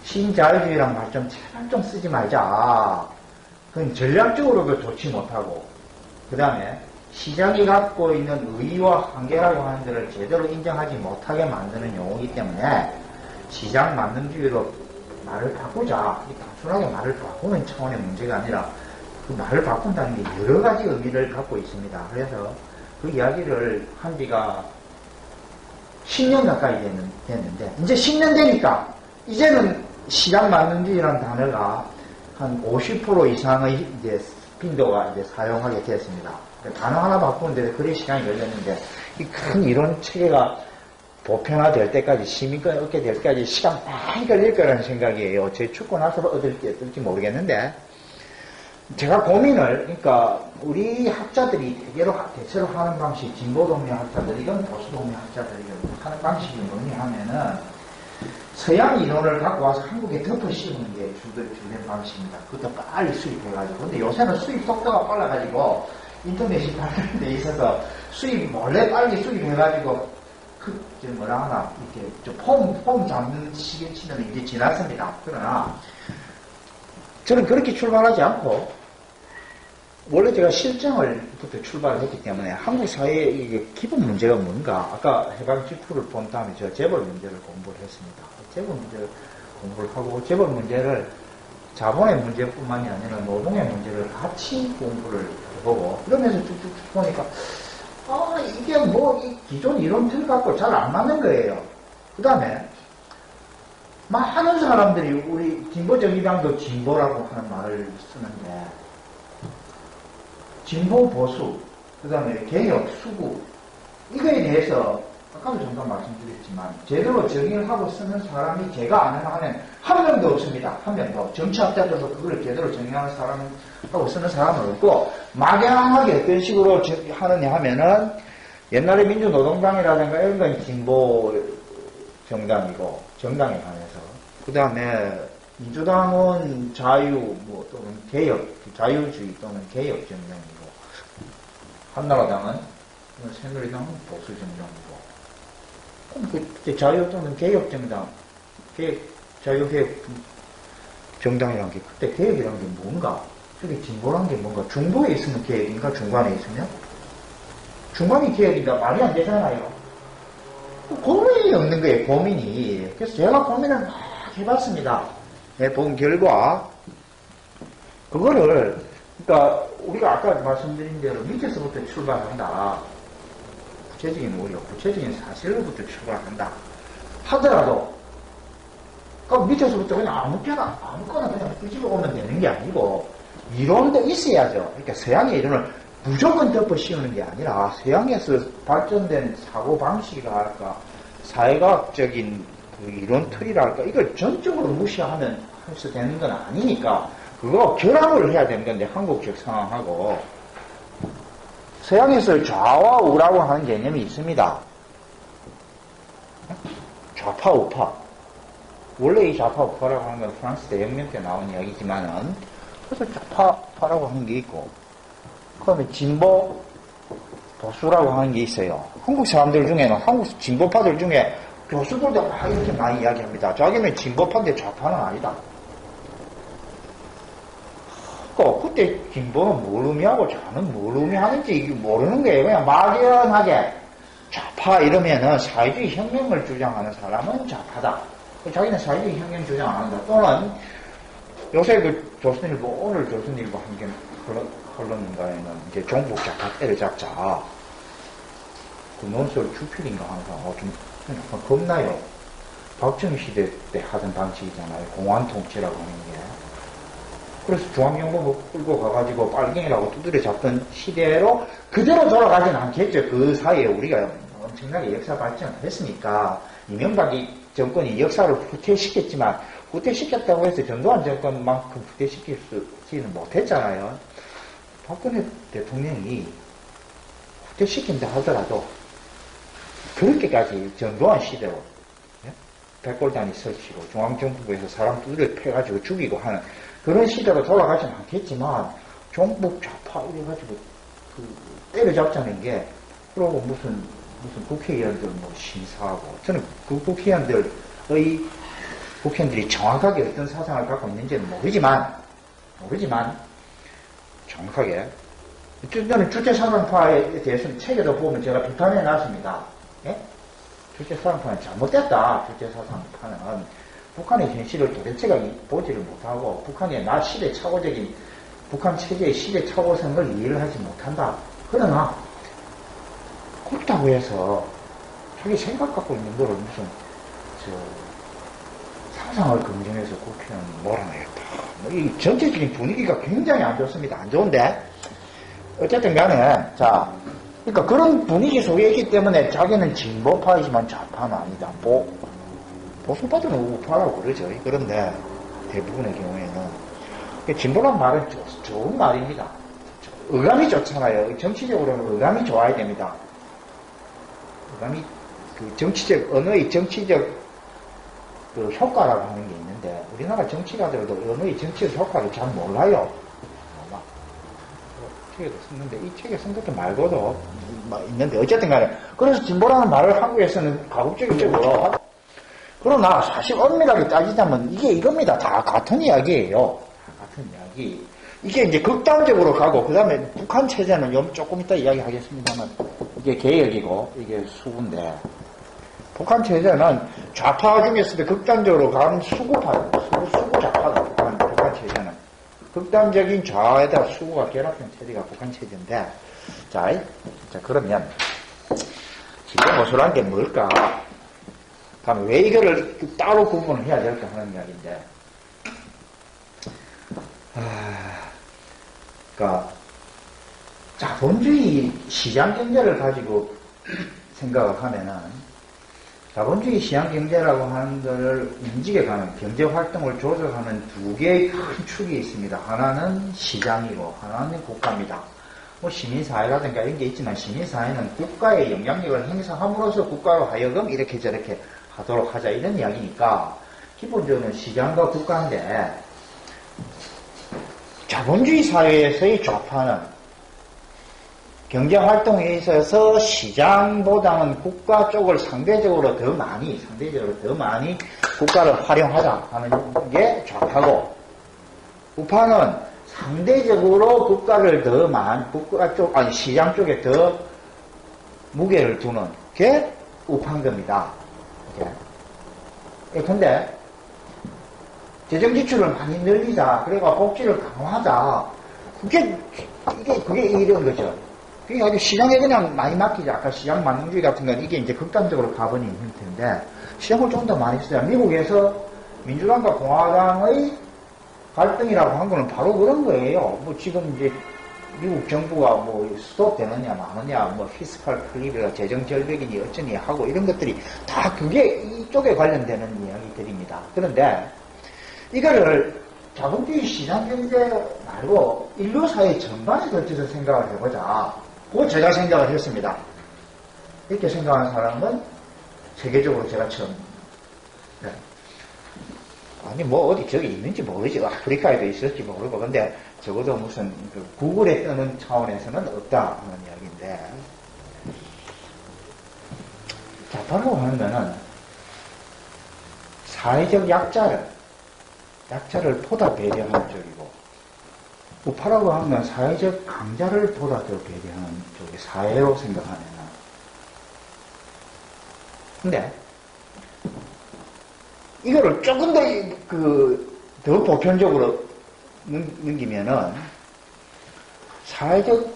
[SPEAKER 2] 신자유주의란 말 좀 제발 좀 쓰지 말자. 그건 전략적으로도 좋지 못하고, 그 다음에 시장이 갖고 있는 의의와 한계라고 하는 것을 제대로 인정하지 못하게 만드는 용어이기 때문에 시장 만능주의로 말을 바꾸자. 단순하게 말을 바꾸는 차원의 문제가 아니라 그 말을 바꾼다는 게 여러 가지 의미를 갖고 있습니다. 그래서 그 이야기를 한 지가 10년 가까이 됐는데, 이제 10년 되니까 이제는 시장 만능주의라는 단어가 한 50% 이상의 이제 빈도가 이제 사용하게 되었습니다. 단어 하나 바꾸는데 그래 시간이 걸렸는데, 이 큰 이론 체계가 보편화될 때까지, 시민권을 얻게 될 때까지 시간 많이 걸릴 거라는 생각이에요. 제 죽고 나서 얻을지 모르겠는데, 제가 고민을, 그러니까 우리 학자들이 대체로 하는 방식, 진보동료 학자들, 이건 보수동료 학자들이 하는 방식이 뭐냐 하면은, 서양 이론을 갖고 와서 한국에 덮어 씌우는 게 주된 방식입니다. 그것도 빨리 수입해가지고. 근데 요새는 수입 속도가 빨라가지고, 인터넷이 발달된 데 있어서 몰래 빨리 수입해가지고, 뭐라 하나, 이렇게, 폼 잡는 시기치는 이제 지났습니다. 그러나, 저는 그렇게 출발하지 않고, 원래 제가 실정을부터 출발을 했기 때문에 한국 사회의 이게 기본 문제가 뭔가, 아까 해방 직후를 본 다음에 제가 재벌 문제를 공부를 했습니다. 재벌 문제를 공부를 하고, 재벌 문제를 자본의 문제뿐만이 아니라 노동의 문제를 같이 공부를 해보고, 그러면서 쭉쭉 보니까, 이게 뭐, 이 기존 이론 틀 갖고 잘 안 맞는 거예요. 그 다음에, 많은 사람들이 우리 진보정의당도 진보라고 하는 말을 쓰는데, 진보 보수, 그 다음에 개혁, 수구, 이거에 대해서 아까도 잠깐 말씀드렸지만 제대로 정의를 하고 쓰는 사람이 제가 아는 한은 한 명도 없습니다. 한 명도. 정치학자들도 그걸 제대로 정의하는 사람하고 쓰는 사람은 없고, 막연하게 어떤 식으로 하느냐 하면은 옛날에 민주노동당이라든가 이런 건 진보 정당이고, 정당에 관해서. 그 다음에 민주당은 자유, 또는 개혁, 자유주의 또는 개혁 정당이고, 한나라당은, 새누리당은 보수 정당이고, 그럼 그 자유 또는 개혁 정당, 자유개혁 정당이란 게, 그때 개혁이란 게 뭔가, 저게 진보란 게 뭔가, 중도에 있으면 개혁인가, 중간에 있으면? 중간이 개혁이다. 말이 안 되잖아요. 고민이 없는 거예요, 고민이. 그래서 제가 고민을 막 해봤습니다. 해본 결과, 그거를, 그러니까, 우리가 아까 말씀드린 대로 밑에서부터 출발한다. 구체적인 우려, 구체적인 사실로부터 출발한다. 하더라도, 그 밑에서부터 그냥 아무거나 그냥 끄집어 오면 되는 게 아니고, 이론도 있어야죠. 그러니까 서양의 이론을 무조건 덮어 씌우는 게 아니라, 서양에서 발전된 사고방식이랄까, 사회과학적인 그 이론 틀이랄까, 이걸 전적으로 무시하면 해서 되는 건 아니니까, 그거 결합을 해야 되는 건데, 한국적 상황하고. 서양에서 좌와 우라고 하는 개념이 있습니다. 좌파, 우파. 원래 이 좌파, 우파라고 하는 건 프랑스 대혁명 때 나온 이야기지만은, 그래서 좌파라고 하는 게 있고, 그 다음에 진보, 보수라고 하는 게 있어요. 한국 사람들 중에는, 한국 진보파들 중에 교수들도 막 이렇게 많이 이야기합니다. 자기는 진보파인데 좌파는 아니다. 그때 진보는 뭘 의미하고 좌는 뭘 의미하는지 모르는 거예요. 그냥 막연하게 좌파 이러면은 사회주의 혁명을 주장하는 사람은 좌파다. 자기는 사회주의 혁명 주장 안 한다. 또는 요새 그 조선일보, 오늘 조선일보 한개 컬럼인가에는 이제 종북 좌파 때려잡자. 그 논설 주필인가 항상 좀 약간 겁나요. 박정희 시대 때 하던 방식이잖아요. 공안 통치라고 하는 게. 그래서 중앙정보부 끌고 가가지고 빨갱이라고 두드려 잡던 시대로 그대로 돌아가진 않겠죠. 그 사이에 우리가 엄청나게 역사 발전을 했으니까 이명박이 정권이 역사를 후퇴시켰지만 후퇴시켰다고 해서 전두환 정권만큼 후퇴시키지는 못했잖아요. 박근혜 대통령이 후퇴시킨다 하더라도 그렇게까지 전두환 시대로 백골단이 설치고 중앙정부에서 사람 두드려 패가지고 죽이고 하는 그런 시대로 돌아가진 않겠지만 종북 좌파 이래가지고 때려잡자는 게 그러고 무슨 국회의원들 뭐 심사하고 저는 그 국회의원들이 정확하게 어떤 사상을 갖고 있는지는 모르지만 정확하게 저는 주체사상파에 대해서는 책에도 보면 제가 비판해 놨습니다. 예? 주체사상파는 잘못됐다. 주체사상파는 북한의 현실을 도대체가 보지를 못하고 북한의 시대착오적인 북한 체제의 시대착오성을 이해를 하지 못한다. 그러나 그렇다고 해서 자기 생각 갖고 있는 거를 무슨 상상을 검증해서 국회는 몰아내겠다. 이 전체적인 분위기가 굉장히 안 좋습니다. 안 좋은데 어쨌든 간에 자 그러니까 그런 분위기 속에 있기 때문에 자기는 진보파이지만 좌파는 아니다. 보수파들은 우파라고 그러죠. 그런데 대부분의 경우에는 진보란 말은 좋은 말입니다. 의감이 좋잖아요. 정치적으로는 의감이 좋아야 됩니다. 의감이 언어의 정치적 그 효과라고 하는 게 있는데 우리나라 정치가들도 언어의 정치적 효과를 잘 몰라요. 책에도 썼는데 이 책에 쓴 것도 말고도 있는데 어쨌든 간에 그래서 진보라는 말을 한국에서는 가급적이적으로 그러나 사실 엄밀하게 따지자면 이게 이겁니다. 다 같은 이야기예요. 같은 이야기. 이게 이제 극단적으로 가고 그 다음에 북한 체제는 조금 이따 이야기하겠습니다만 이게 개혁이고 이게 수구인데 북한 체제는 좌파 중에서도 극단적으로 가는 수구 좌파다. 북한 체제는 극단적인 좌에다 수구가 결합된 체제가 북한 체제인데 자 그러면 진보보수란 게 뭘까? 그럼 왜 이거를 따로 구분을 해야 될까 하는 이야기인데, 그러니까 자본주의 시장 경제를 가지고 생각을 하면은 자본주의 시장 경제라고 하는 것을 움직여가는 경제 활동을 조절하는 두 개의 큰 축이 있습니다. 하나는 시장이고 하나는 국가입니다. 뭐 시민사회라든가 이런 게 있지만 시민사회는 국가의 영향력을 행사함으로써 국가로 하여금 이렇게 저렇게 하도록 하자 이런 이야기니까 기본적으로 시장과 국가인데 자본주의 사회에서의 좌파는 경제활동에 있어서 시장보다는 국가 쪽을 상대적으로 더 많이 국가를 활용하자 하는 게 좌파고 우파는 상대적으로 국가를 국가 쪽, 시장 쪽에 더 무게를 두는 게 우파인 겁니다. 근데 재정 지출을 많이 늘리자, 그래가 복지를 강화하자, 그게 이런 거죠. 그게 아주 시장에 그냥 많이 맡기자. 아까 시장 만능주의 같은 건 이게 이제 극단적으로 가버린 형태인데, 시장을 좀 더 많이 써야. 미국에서 민주당과 공화당의 갈등이라고 한 거는 바로 그런 거예요. 뭐 지금 이제 미국 정부가 뭐 스톱 되느냐 마느냐, 뭐 피스칼 클립이라 재정 절벽이니 어쩌니 하고 이런 것들이 다 그게 이쪽에 관련되는 이야기들입니다. 그런데 이거를 자본주의 시장 경제 말고 인류 사회 전반에 걸쳐서 생각을 해보자. 그거 제가 생각을 했습니다. 이렇게 생각하는 사람은 세계적으로 제가 처음. 네. 아니 뭐 어디 저기 있는지 모르지. 아프리카에도 있을지 모르고. 근데 적어도 무슨 그 구글에 뜨는 차원에서는 없다 하는 이야기인데, 좌파라고 하는 거는 사회적 약자를 보다 배려하는 쪽이고, 우파라고 하는 건 사회적 강자를 보다 더 배려하는 쪽의 사회로 생각하는. 근데 이거를 조금 더 보편적으로 넘기면은, 사회적,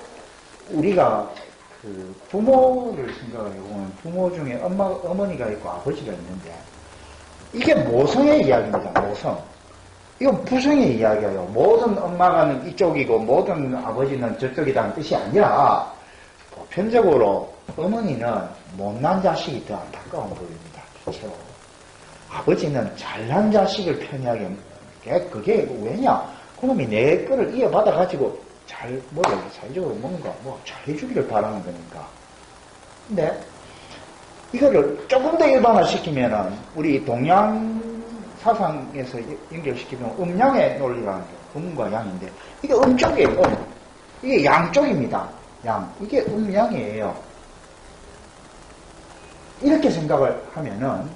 [SPEAKER 2] 우리가 그 부모를 생각을 해보면 부모 중에 어머니가 있고 아버지가 있는데, 이게 모성의 이야기입니다. 모성. 이건 부성의 이야기예요. 모든 엄마가 이쪽이고 모든 아버지는 저쪽이라는 뜻이 아니라, 보편적으로 어머니는 못난 자식이 더 안타까운 법입니다. 그렇죠? 아버지는 잘난 자식을 편애하게, 그게 왜냐? 그놈이 내 거를 이어받아가지고 사회적으로 뭔가 잘해주기를 바라는 거니까. 근데 이거를 조금 더 일반화시키면은, 우리 동양 사상에서 연결시키면 음양의 논리라는 게 음과 양인데, 이게 음쪽이에요. 이게 양쪽입니다. 양. 이게 음양이에요. 이렇게 생각을 하면은,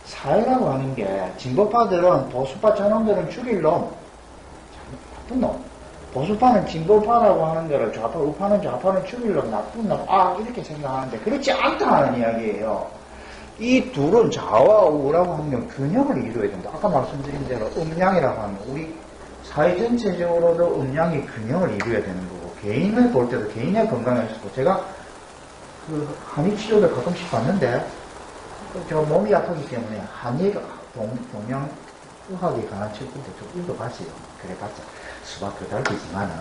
[SPEAKER 2] 사회라고 하는 게, 진보파들은 보수파 저놈들은 죽일 놈, 나쁜 놈. 보수파는 진보파라고 하는 거를, 좌파, 우파는 좌파는 죽일 놈, 나쁜 놈, 이렇게 생각하는데, 그렇지 않다는 이야기예요. 이 둘은 좌와 우라고 하면 균형을 이루어야 된다. 아까 말씀드린 대로 음양이라고 하면, 우리 사회 전체적으로도 음양이 균형을 이루어야 되는 거고, 개인을 볼 때도 개인의 건강에 있었고, 제가 그 한의치료를 가끔씩 봤는데, 저 몸이 아프기 때문에 한의가 동양의학에 관한 책들도 좀 읽어봤어요. 그래봤자 수박 그달기지만은,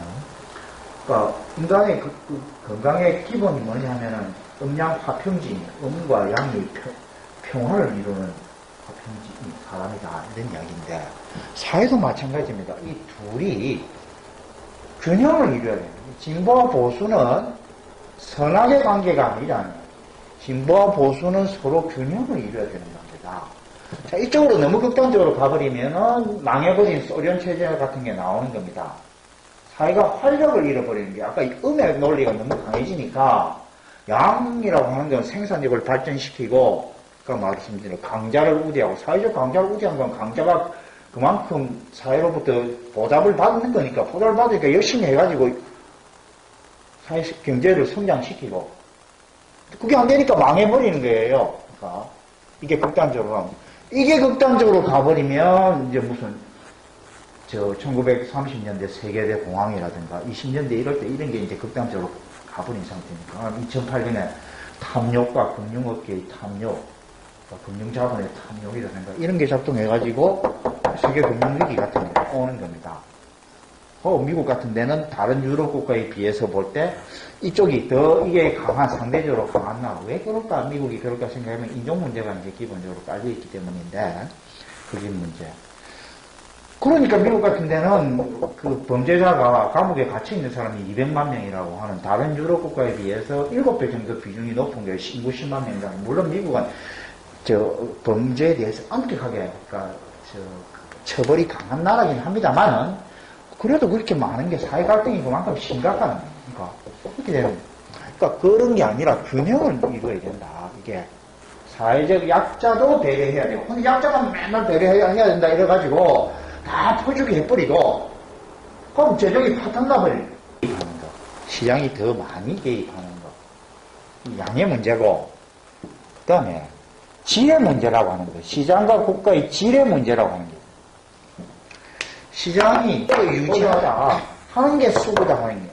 [SPEAKER 2] 그러니까 인간의 건강의 기본이 뭐냐면은 음양 화평진, 음과 양이 평화를 이루는 화평진 사람이다, 이런 이야기인데, 사회도 마찬가지입니다. 이 둘이 균형을 이루어야 됩니다. 진보와 보수는 선악의 관계가 아니라, 진보와 보수는 서로 균형을 이루어야 되는 관계다. 자, 이쪽으로 너무 극단적으로 가버리면은 망해버린 소련 체제 같은 게 나오는 겁니다. 사회가 활력을 잃어버리는 게, 아까 이 음의 논리가 너무 강해지니까, 양이라고 하는 건 생산력을 발전시키고, 아까 말씀드린 강자를 우대하고, 사회적 강자를 우대한 건 강자가 그만큼 사회로부터 보답을 받는 거니까, 보답을 받으니까 열심히 해가지고 사회 경제를 성장시키고, 그게 안 되니까 망해버리는 거예요. 그러니까 이게 극단적으로 가면, 이게 극단적으로 가버리면 이제 무슨 1930년대 세계대 공황이라든가 20년대 이럴 때 이런 게 이제 극단적으로 가버린 상태니까, 2008년에 탐욕과 금융업계의 탐욕, 금융자본의 탐욕이라든가 이런 게 작동해가지고 세계 금융위기 같은 게 오는 겁니다. 미국 같은 데는 다른 유럽 국가에 비해서 볼 때 이쪽이 더 이게 상대적으로 강하나. 왜 그럴까? 미국이 그럴까 생각하면 인종 문제가 이제 기본적으로 깔려있기 때문인데, 그게 문제. 그러니까 미국 같은 데는 그 범죄자가 감옥에 갇혀있는 사람이 200만 명이라고 하는, 다른 유럽 국가에 비해서 7배 정도 비중이 높은 게 신고 10만 명이다. 물론 미국은 범죄에 대해서 엄격하게, 그러니까 처벌이 강한 나라긴 합니다만은, 그래도 그렇게 많은 게 사회 갈등이 그만큼 심각한 거니까, 그렇게 되는 거예요. 그러니까 그런 게 아니라 균형을 이루어야 된다. 이게 사회적 약자도 배려해야 되고, 근데 약자만 맨날 배려해야 된다 이래가지고 다 퍼주게 해버리고, 그럼 재정이 파탄 나버리는 거. 시장이 더 많이 개입하는 거. 양의 문제고, 그 다음에 질의 문제라고 하는 거예요. 시장과 국가의 질의 문제라고 하는 거예요. 시장이 유지하다 하는 게 수구다 하는 거예요.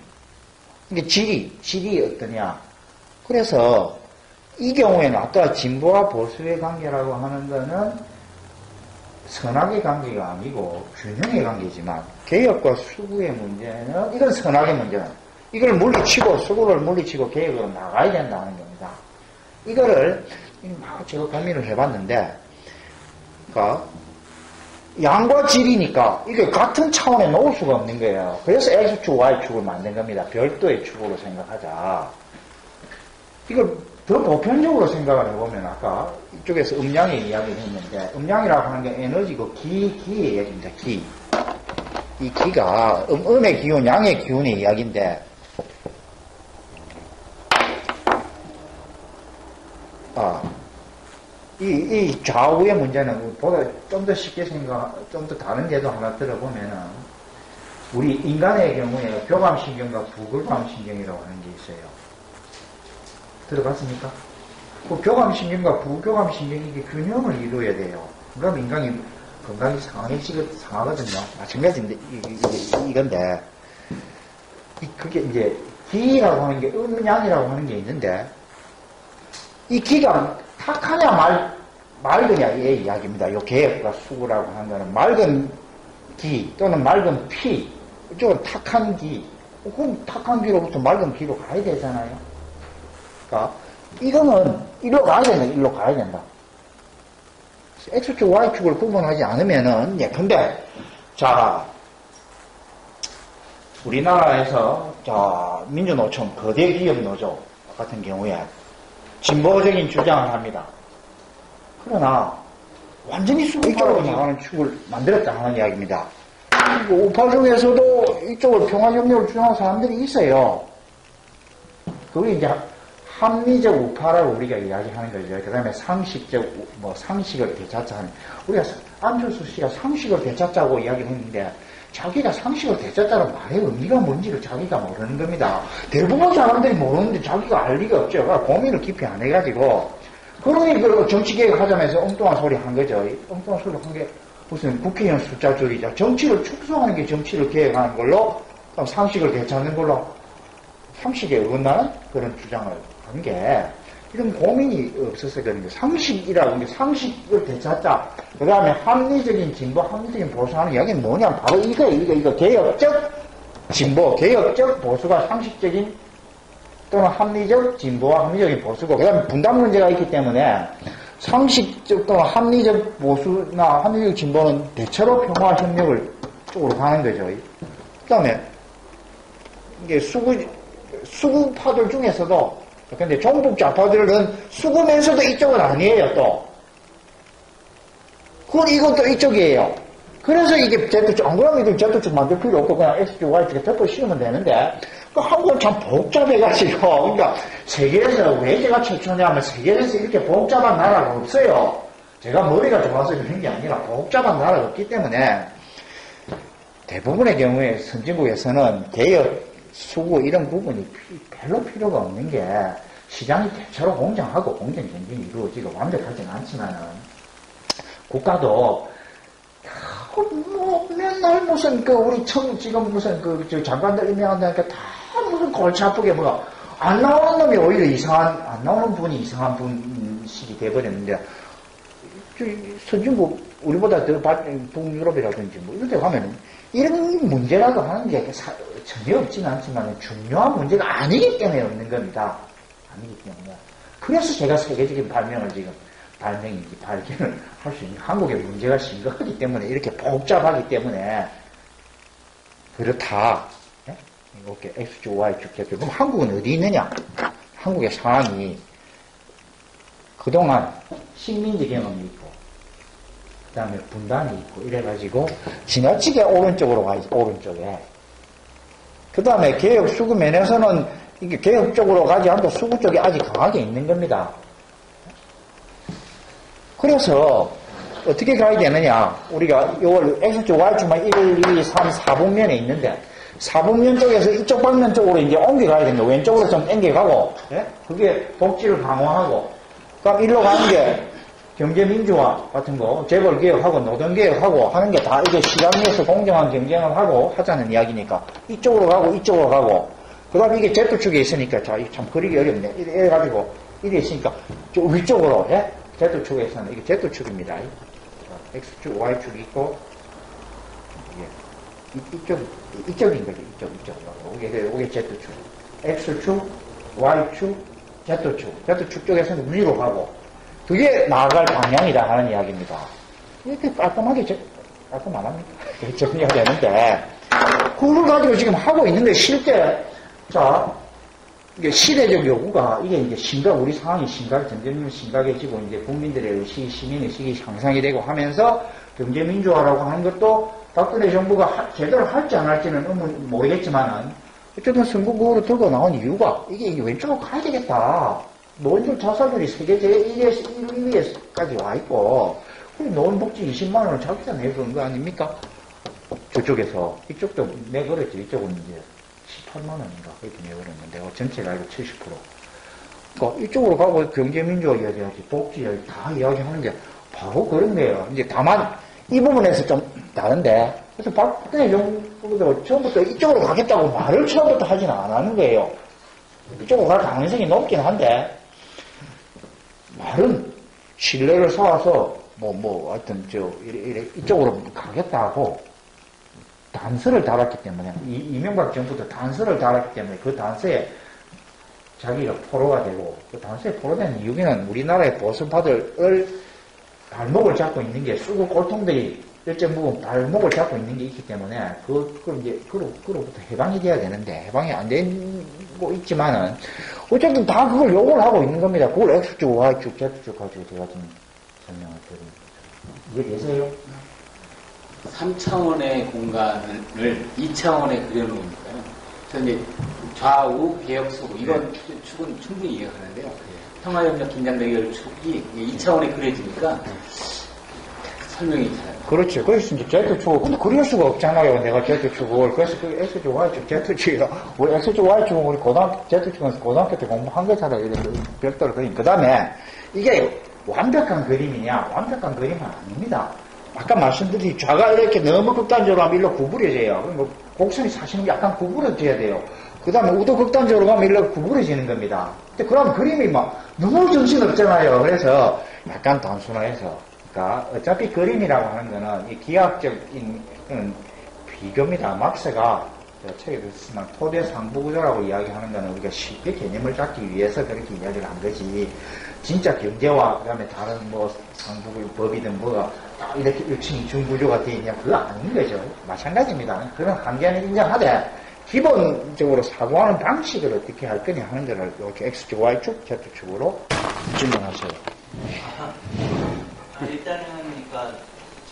[SPEAKER 2] 이게 질이 어떠냐. 그래서 이 경우에는 아까 진보와 보수의 관계라고 하는 거는 선악의 관계가 아니고 균형의 관계지만 개혁과 수구의 문제는 이건 선악의 문제는 이걸 물리치고 수구를 물리치고 개혁으로 나가야 된다는 겁니다. 이거를 제가 고민을 해봤는데 그러니까 양과 질이니까 이게 같은 차원에 놓을 수가 없는 거예요. 그래서 X축, Y축을 만든 겁니다. 별도의 축으로 생각하자. 이걸 더 보편적으로 생각을 해보면 아까 이쪽에서 음량의 이야기를 했는데 음량이라고 하는 게 에너지고 기의 이야기입니다. 이 기가 음의 기운, 양의 기운의 이야기인데 이 좌우의 문제는 보다 좀 더 쉽게 좀 더 다른 예도 하나 들어보면은 우리 인간의 경우에 교감신경과 부교감신경이라고 하는 게 있어요. 들어봤습니까? 그 교감신경과 부교감신경이 이게 균형을 이루어야 돼요. 그럼 인간이 건강이 상하거든요. 마찬가지인데, 이건데, 그게 이제, 기라고 하는 게, 음양이라고 하는 게 있는데, 이 기가 탁하냐, 맑으냐의 이야기입니다. 요 개혁과 수구라고 하는 거는 맑은 기 또는 맑은 피, 이쪽은 탁한 기. 그럼 탁한 기로부터 맑은 기로 가야 되잖아요. 그러니까 이거는 일로 가야 된다. 일로 가야 된다. X축, Y축을 구분하지 않으면은 예컨대 자 우리나라에서 자 민주노총 거대 기업 노조 같은 경우에 진보적인 주장을 합니다. 그러나 완전히 이쪽으로 나가는 축을 만들었다 하는 이야기입니다. 우파 중에서도 이쪽을 평화협력을 주장하는 사람들이 있어요. 그게 이제 합리적 우파라고 우리가 이야기하는 거죠. 그 다음에 상식적, 상식을 되찾자하는. 우리가 안철수 씨가 상식을 되찾자고 이야기를 했는데, 자기가 상식을 되찾자는 말의 의미가 뭔지를 자기가 모르는 겁니다. 대부분 사람들이 모르는데 자기가 알 리가 없죠. 그러니까 고민을 깊이 안 해가지고. 그러니 그 정치개혁 하자면서 엉뚱한 소리 한 거죠. 엉뚱한 소리 한 게 무슨 국회의원 숫자 줄이자. 정치를 축소하는 게 정치를 개혁하는 걸로, 상식을 되찾는 걸로, 상식에 어긋나는 그런 주장을 한 게, 이런 고민이 없어서 그런 게, 상식이라고 하는 게 상식을 되찾자. 그 다음에 합리적인 진보, 합리적인 보수하는 이야기는 뭐냐? 바로 이거. 개혁적 진보, 개혁적 보수가 상식적인 또는 합리적 진보와 합리적인 보수고, 그 다음에 분단 문제가 있기 때문에 상식적 또는 합리적 보수나 합리적 진보는 대체로 평화 협력을 쪽으로 가는 거죠. 그 다음에 이게 수구파들 중에서도, 근데 종북 좌파들은 수구면서도 이쪽은 아니에요, 또. 그건 이것도 이쪽이에요. 그래서 이게 Z축, 안 그러면 이걸 Z축 만들 필요 없고 그냥 X축, Y축에 덮어 씌우면 되는데, 그 한국은 참 복잡해가지고, 그러니까 세계에서 왜 제가 최초냐면 세계에서 이렇게 복잡한 나라가 없어요. 제가 머리가 좋아서 그런 게 아니라 복잡한 나라가 없기 때문에 대부분의 경우에 선진국에서는 개혁, 수구 이런 부분이 별로 필요가 없는 게 시장이 대체로 공정하고 공정 경쟁이 이루어지고 완벽하진 않지만은 국가도 맨날 무슨 우리 지금 무슨 장관들 임명한다니까 다 무슨 골치 아프게 안 나오는 놈이 오히려 안 나오는 분이 이상한 분식이 돼버렸는데 선진국 우리보다 더 북유럽이라든지 이런 데 가면은 이런 문제라고 하는 게 전혀 없지는 않지만 중요한 문제가 아니기 때문에 없는 겁니다. 아니기 때문에. 그래서 제가 세계적인 발견을 할 수 있는 한국의 문제가 심각하기 때문에 이렇게 복잡하기 때문에 그렇다. 네? 이렇게 X축, Y축, Z축. 그럼 한국은 어디 있느냐? 한국의 상황이 그동안 식민지 경험이 있고 그 다음에 분단이 있고 이래가지고 지나치게 오른쪽으로 가 있어. 오른쪽에. 그 다음에 개혁 수구 면에서는 이게 개혁 쪽으로 가지 않고 수구 쪽이 아직 강하게 있는 겁니다. 그래서 어떻게 가야 되느냐. 우리가 요걸 X축, Y축만 1, 2, 3, 4분면에 있는데 사법면 쪽에서 이쪽 방면 쪽으로 이제 옮겨가야 됩니다. 왼쪽으로 좀 땡겨가고, 예? 그게 복지를 강화하고, 그럼 일로 가는 게 경제민주화 같은 거, 재벌개혁하고 노동개혁하고 하는 게 다 이게 시장에서 공정한 경쟁을 하고 하자는 이야기니까 이쪽으로 가고 이쪽으로 가고, 그 다음에 이게 Z축에 있으니까, 자, 이거 참 그리기 어렵네. 이래가지고, 이래 있으니까, 저 위쪽으로, 예? Z축에서는 이게 Z축입니다. X축, Y축이 있고, 이쪽인 거죠. 이쪽. 이게 Z축. X축, Y축, Z축 쪽에서는 위로 가고, 그게 나아갈 방향이다 하는 이야기입니다. 이렇게 깔끔하게, 깔끔 안 합니까? 정리가 되는데, 그걸 가지고 지금 하고 있는데, 실제, 자, 이게 시대적 요구가, 이게 이제 우리 상황이 점점 심각해지고, 이제 국민들의 의식, 시민의식이 향상이 되고 하면서, 경제민주화라고 하는 것도 박근혜 정부가 제대로 할지 안 할지는 모르겠지만은, 어쨌든 선거구호로 들고 나온 이유가, 이게 왼쪽으로 가야 되겠다. 노인들 자살률이 세계 제1위에서 1위에까지 와 있고, 노인복지 20만원을 자기가 내주는 거 아닙니까? 저쪽에서. 이쪽도 내걸었죠. 이쪽은 이제 18만원인가. 그렇게 내걸었는데, 전체가 아니고 70%. 그러니까 이쪽으로 가고 경제민주화 이야기하지, 복지 이야기 다 이야기하는 게 바로 그런 거예요. 이제 다만, 이 부분에서 좀 다른데, 그래서 박근혜 정부도 처음부터 이쪽으로 가겠다고 말을 처음부터 하지는 않았는 거예요. 이쪽으로 갈 가능성이 높긴 한데, 말은 신뢰를 쌓아서, 하여튼, 이쪽으로 가겠다고 단서를 달았기 때문에, 이명박 정부도 단서를 달았기 때문에 그 단서에 자기가 포로가 되고, 그 단서에 포로된 이유는 우리나라의 보수파들을 발목을 잡고 있는 게 수구 꼴통들이 일정 부분 발목을 잡고 있는 게 있기 때문에, 그로부터 해방이 돼야 되는데, 해방이 안 되고 있지만은, 어쨌든 다 그걸 요구를 하고 있는 겁니다. 그걸 X축, Y축, Z축 가지고 제가 좀 설명을 드립니다. 이해되세요?
[SPEAKER 1] 3차원의 공간을 2차원에 그려놓으니까요. 그래서 이제 좌우, 개혁, 수구, 이런 축은 충분히 이해가 가는데요. 평화협력 긴장 대결 축이 2차원에 그려지니까 설명이 잘.
[SPEAKER 2] 그렇죠. 그래서 이제 Z축을, 근데 그릴 수가 없잖아요. 내가 Z축을. 그래서 그 X축, Y축, Z축이라, 우리 X축, Y축은 우리 Z축은 고등학교 때 공부한 거잖아요. 이렇게 별도로 그림. 그 다음에, 이게 완벽한 그림이냐? 완벽한 그림은 아닙니다. 아까 말씀드린 좌가 이렇게 너무 극단적으로 하면 일로 구부려져요. 뭐 곡선이 사실은 약간 구부러져야 돼요. 그 다음에 우도 극단적으로 가면 일로 구부러지는 겁니다. 근데 그럼 그림이 너무 정신없잖아요. 그래서 약간 단순화해서. 그러니까 어차피 그림이라고 하는 거는 이 기하학적인 비교입니다. 막스가 책에 쓰지만 토대 상부구조라고 이야기하는 거는 우리가 쉽게 개념을 잡기 위해서 그렇게 이야기를 한 거지. 진짜 경제와 그다음에 다른 상부구 법이든 뭐가 이렇게 일층 중구조가 되어 있냐 그거 아닌 거죠. 마찬가지입니다. 그런 한계는 인정하되 기본적으로 사고하는 방식을 어떻게 할 거냐 하는 거를 이렇게 X축, Y축, Z축으로 질문하세요.
[SPEAKER 4] 일단은 그러니까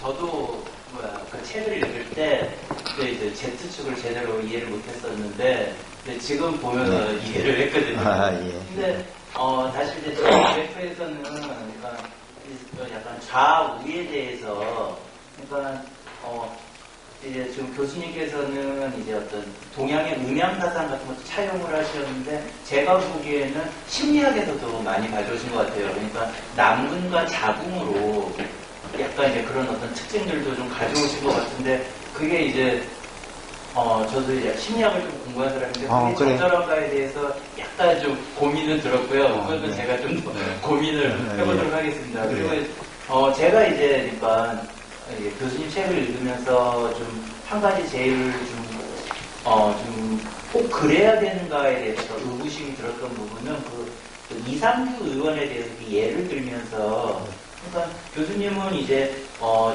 [SPEAKER 4] 저도 그 책을 읽을 때 이제 Z축을 제대로 이해를 못했었는데 지금 보면 이해를 했거든요.
[SPEAKER 2] 예.
[SPEAKER 4] 근데 사실 이제 저 그래프에서는 그러니까 약간 좌우에 대해서 그러니까 이제 지금 교수님께서는 이제 어떤 동양의 음양사상 같은 것도 차용을 하셨는데 제가 보기에는 심리학에서도 많이 가져오신 것 같아요. 그러니까 남궁과 자궁으로 약간 이제 그런 어떤 특징들도 좀 가져오신 것 같은데 그게 이제 저도 이제 심리학을 좀 공부한 사람인데 그게 적절한가에 대해서 약간 좀 고민은 들었고요. 그것도 제가 좀 더 고민을 해보도록 하겠습니다. 그리고 제가 이제 그러니까 교수님 책을 읽으면서 좀 한 가지 제일 좀 꼭 그래야 되는가에 대해서 의구심이 들었던 부분은 그 이상규 의원에 대해서 예를 들면서 그러니까 교수님은 이제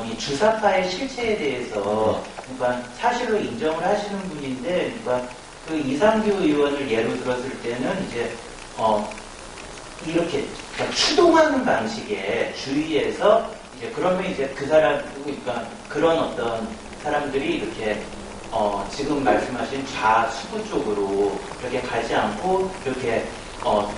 [SPEAKER 4] 이 주사파의 실체에 대해서 그러니까 사실로 인정을 하시는 분인데 그러니까 그 이상규 의원을 예로 들었을 때는 이제 이렇게 그러니까 추동하는 방식의 주의에서 이제 그러면 이제 그 사람 그러니까 그런 어떤 사람들이 이렇게 지금 말씀하신 좌수구 쪽으로 이렇게 가지 않고 이렇게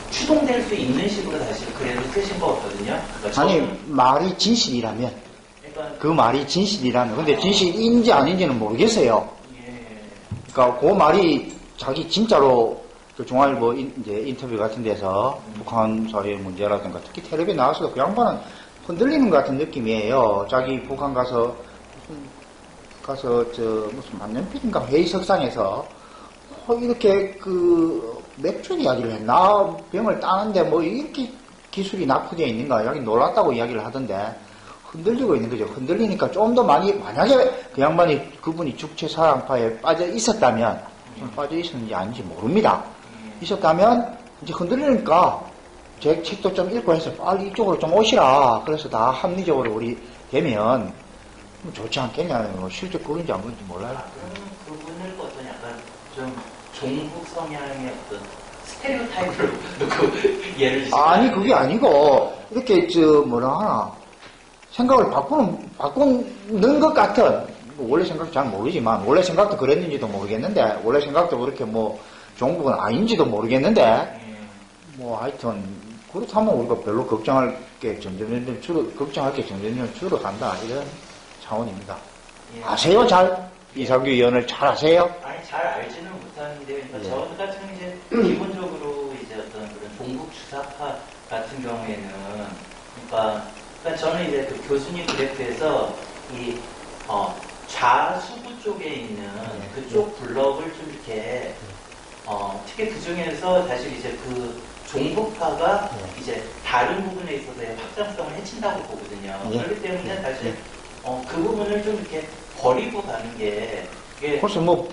[SPEAKER 4] 추동될 수 있는 식으로 사실 글을 쓰신 거거든요. 그러니까
[SPEAKER 2] 아니 말이 진실이라면
[SPEAKER 4] 그러니까
[SPEAKER 2] 그 말이 진실이라면 근데 진실인지 아닌지는 모르겠어요.
[SPEAKER 4] 예.
[SPEAKER 2] 그러니까 그 말이 자기 진짜로 그 중앙일보 이제 인터뷰 같은 데서 북한 사회의 문제라든가 특히 텔레비에 나와서도 그 양반은 흔들리는 것 같은 느낌이에요. 자기 북한 가서 무슨 만년필인가 회의석상에서 이렇게 그 맥주 이야기를 해. 나 병을 따는데 뭐 이렇게 기술이 낙후되어 있는가. 여기 놀랐다고 이야기를 하던데 흔들리고 있는 거죠. 흔들리니까 좀 더 많이, 만약에 그 양반이 그분이 죽체 사랑파에 빠져 있었다면, 좀 빠져 있었는지 아닌지 모릅니다. 있었다면 이제 흔들리니까 제 책도 좀 읽고 해서 빨리 이쪽으로 좀 오시라. 그래서 다 합리적으로 우리 되면 좋지 않겠냐. 실제 그런지 안 그런지 몰라요.
[SPEAKER 4] 그분을 어떤 약간 좀 종북 성향의 어떤 스테레오타입으로 놓고 예를 드시면
[SPEAKER 2] 아니 그게 아니고 이렇게 뭐라 하나 생각을 바꾸는 것 같은 원래 생각 잘 모르지만 원래 생각도 그랬는지도 모르겠는데 원래 생각도 그렇게 뭐 종북은 아닌지도 모르겠는데 뭐 하여튼 그렇다면 우리가 별로 걱정할 게 점점 줄어간다 이런 차원입니다.
[SPEAKER 4] 예.
[SPEAKER 2] 아세요 잘? 이상규 의원을 잘 아세요?
[SPEAKER 4] 아니 잘 알지는 못하는데 그러니까
[SPEAKER 2] 예.
[SPEAKER 4] 저 같은 이제 기본적으로 이제 어떤 그런 종북 주사파 같은 경우에는 그러니까 저는 이제 그 교수님 그래프에서 이 좌수구 쪽에 있는 그쪽 블럭을 좀 이렇게 특히 그 중에서 사실 이제 그 종북파가 이제 다른 부분에 있어서의 확장성을 해친다고 보거든요.
[SPEAKER 2] 예.
[SPEAKER 4] 그렇기 때문에 사실 그 부분을 좀 이렇게 버리고 가는 게 이게
[SPEAKER 2] 그래서 뭐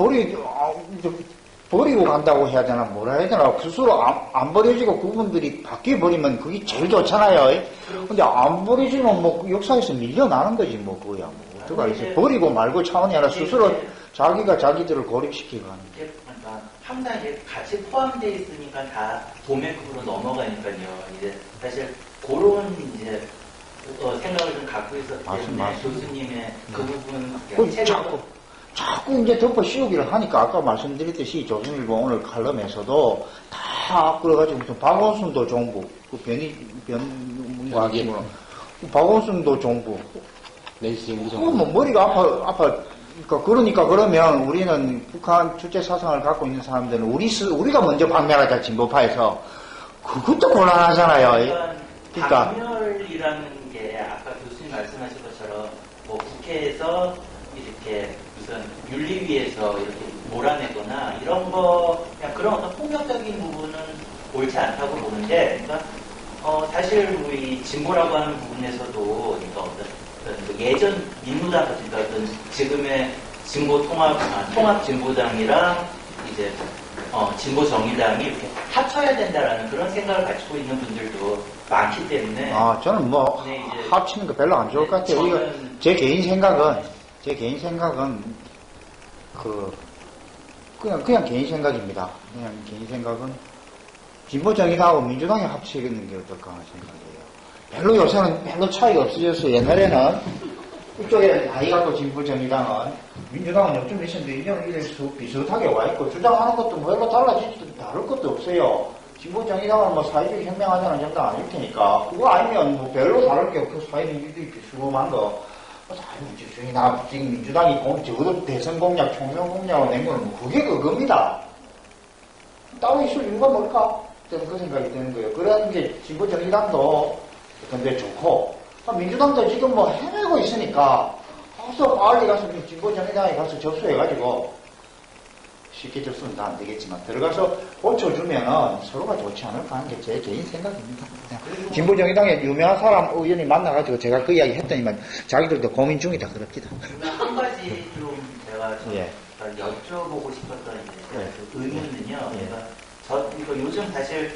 [SPEAKER 2] 버리고 간다고 해야 되나 뭐라 해야 되나 스스로 안 버려지고 그분들이 바뀌어 버리면 그게 제일 좋잖아요. 근데 안 버려지면 뭐 역사에서 밀려나는 거지 뭐 그거야 뭐 어떡하겠어. 버리고 말고 차원이 아니라 스스로 자기가 자기들을 고립시키고 하는
[SPEAKER 4] 이게 그러니까 항상 이게 같이 포함되어 있으니까 다 도매급으로 넘어가니까요. 이제 사실 그런 이제 생각을 좀 갖고 있었기 때문에
[SPEAKER 2] 맞습니다.
[SPEAKER 4] 교수님의 그 부분
[SPEAKER 2] 자꾸 이제 덮어 씌우기를 하니까 아까 말씀드렸듯이 조선일보 오늘 칼럼에서도 다 끌어가지고 무슨 박원순도 종북, 그 변문과학심으로 박원순도 종북.
[SPEAKER 1] 내시경이
[SPEAKER 2] 그건 뭐 머리가 그러니까 그러면 우리는 북한 주체 사상을 갖고 있는 사람들은 우리가 먼저 박멸하자 진보파에서 그것도 곤란하잖아요. 그러니까
[SPEAKER 4] 박멸이라는 게 아까 교수님 말씀하신 것처럼 뭐 국회에서 이렇게 무슨 윤리위에서 이렇게 몰아내거나 이런 거 그냥 그런 어떤 폭력적인 부분은 옳지 않다고 보는데 그러니까 사실 우리 진보라고 하는 부분에서도 그러니까 어떤 그 예전 민주당 그러니까 어떤 지금의 진보 통합 진보당이랑 이제 진보 정의당이 이렇게 합쳐야 된다라는 그런 생각을 가지고 있는 분들도 많기 때문에
[SPEAKER 2] 저는 뭐
[SPEAKER 4] 네, 이제
[SPEAKER 2] 합치는 거 별로 안 좋을 것 같아요. 이거 제 개인 생각은 그냥 개인 생각입니다. 그냥 개인 생각은 진보 정의당하고 민주당이 합치는 게 어떨까 하는 생각이에요. 별로 요새는 별로 차이가 없어졌어요. 옛날에는 이쪽에 나이 갖고 진보 정의당은 민주당은 좀 있었는데 이제는 이래서 비슷하게 와 있고 주장하는 것도 별로 달라지지도 다를 것도 없어요. 진보 정의당은 뭐 사회주의 혁명하자는 정당 아닐 테니까 그거 아니면 뭐 별로 다를 게 없고 사회민주주의 비수범한 거 사회민주주의나 지금 민주당이 적어도 대선 공약, 총선 공약을 낸 거는 그게 그겁니다. 따로 있을 이유가 뭘까? 저는 그 생각이 드는 거예요. 그래야 이제 진보 정의당도 근데 좋고 민주당도 지금 뭐 헤매고 있으니까 가서 빨리 가서 진보 정의당에 가서 접수해가지고 쉽게 접수는 다 안 되겠지만 들어가서 고쳐주면은 서로가 좋지 않을까 하는 게 제 개인 생각입니다. 진보 정의당에 유명한 사람 의원이 만나가지고 제가 그 이야기 했더니만 자기들도 고민 중이다 그럽니다.
[SPEAKER 4] 한 가지 좀 제가 좀
[SPEAKER 2] 예.
[SPEAKER 4] 여쭤보고 싶었던 이제 그 의문은요.
[SPEAKER 2] 예.
[SPEAKER 4] 이거 요즘 사실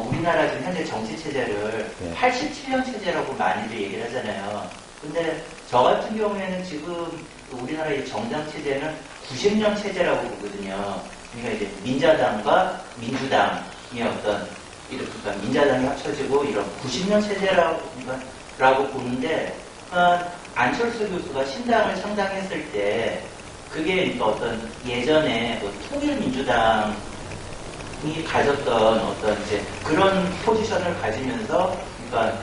[SPEAKER 4] 우리나라 지금 현재 정치 체제를
[SPEAKER 2] 예.
[SPEAKER 4] 87년 체제라고 많이들 얘기를 하잖아요. 근데 저 같은 경우에는 지금 우리나라의 정당 체제는 90년 체제라고 보거든요. 그러니까 이제 민자당과 민주당이 어떤 그러니까 민자당이 합쳐지고 이런 90년 체제라고 보는데 안철수 교수가 신당을 창당했을 때 그게 그러니까 어떤 예전에 그 통일민주당 이 가졌던 어떤 이제 그런 포지션을 가지면서 그러니까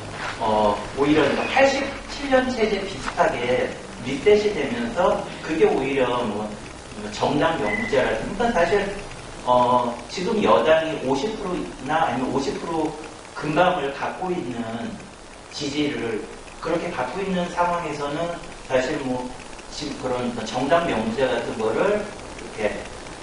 [SPEAKER 4] 오히려 87년 체제 비슷하게 리셋이 되면서 그게 오히려 뭐 정당 명부제라든가 그러니까 사실 지금 여당이 50%나 아니면 50% 근감을 갖고 있는 지지를 그렇게 갖고 있는 상황에서는 사실 뭐 지금 그런 정당 명부제 같은 거를 이렇게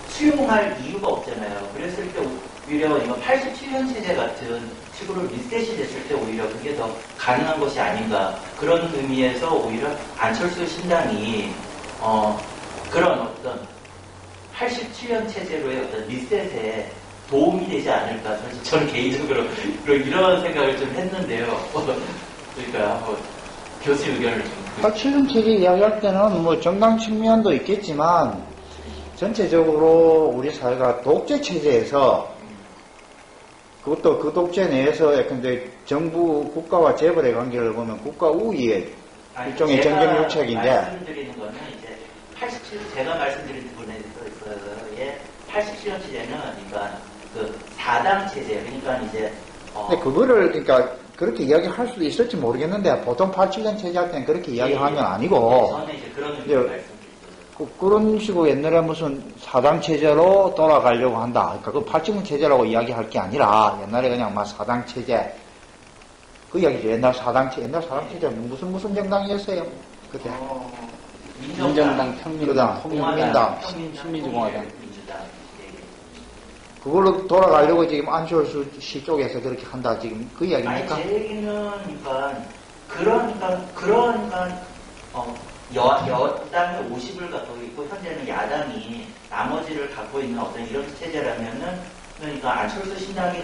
[SPEAKER 4] 수용할 이유가 없잖아요. 그랬을 때 오히려 이거 87년 체제 같은 식으로 리셋이 됐을 때 오히려 그게 더 가능한 것이 아닌가 그런 의미에서 오히려 안철수 신당이 그런 어떤 87년 체제로의 어떤 리셋에 도움이 되지 않을까 저는 개인적으로 이런 생각을 좀 했는데요. 그러니까 한번 교수 의견을 좀
[SPEAKER 2] 87년 체제 이야기할 때는 뭐 정당 측면도 있겠지만 전체적으로 우리 사회가 독재 체제에서 그것도 그 독재 내에서 약간 이제 정부 국가와 재벌의 관계를 보면 국가 우위의 일종의 정경유착인데
[SPEAKER 4] 말씀드리는 거는 이제 87 제가 말씀드린 부분에 있어서의 87년 체제는 그러니까 그 4당 체제 그러니까 이제
[SPEAKER 2] 근데 그거를 그러니까 그렇게 이야기할 수도 있을지 모르겠는데 보통 87년 체제 할 때는 그렇게 이야기하면 아니고
[SPEAKER 4] 저는 이제 그런 의미로 말씀드리죠.
[SPEAKER 2] 그런 식으로 옛날에 무슨 4당 체제로 돌아가려고 한다. 그러니까 그 87년 체제라고 이야기할 게 아니라 옛날에 그냥 막 4당 체제 그 이야기죠. 옛날 4당 체제 무슨 정당이었어요? 그때
[SPEAKER 1] 민정당, 평민당,
[SPEAKER 2] 통민당,
[SPEAKER 1] 신민주공화당.
[SPEAKER 2] 그걸로 돌아가려고 지금 안철수 씨 쪽에서 그렇게 한다. 지금 그 이야기입니까?
[SPEAKER 4] 아니, 제 얘기는 그러니까 여당이 50을 갖고 있고 현재는 야당이 나머지를 갖고 있는 어떤 이런 체제라면은 그러니까 안철수 신당이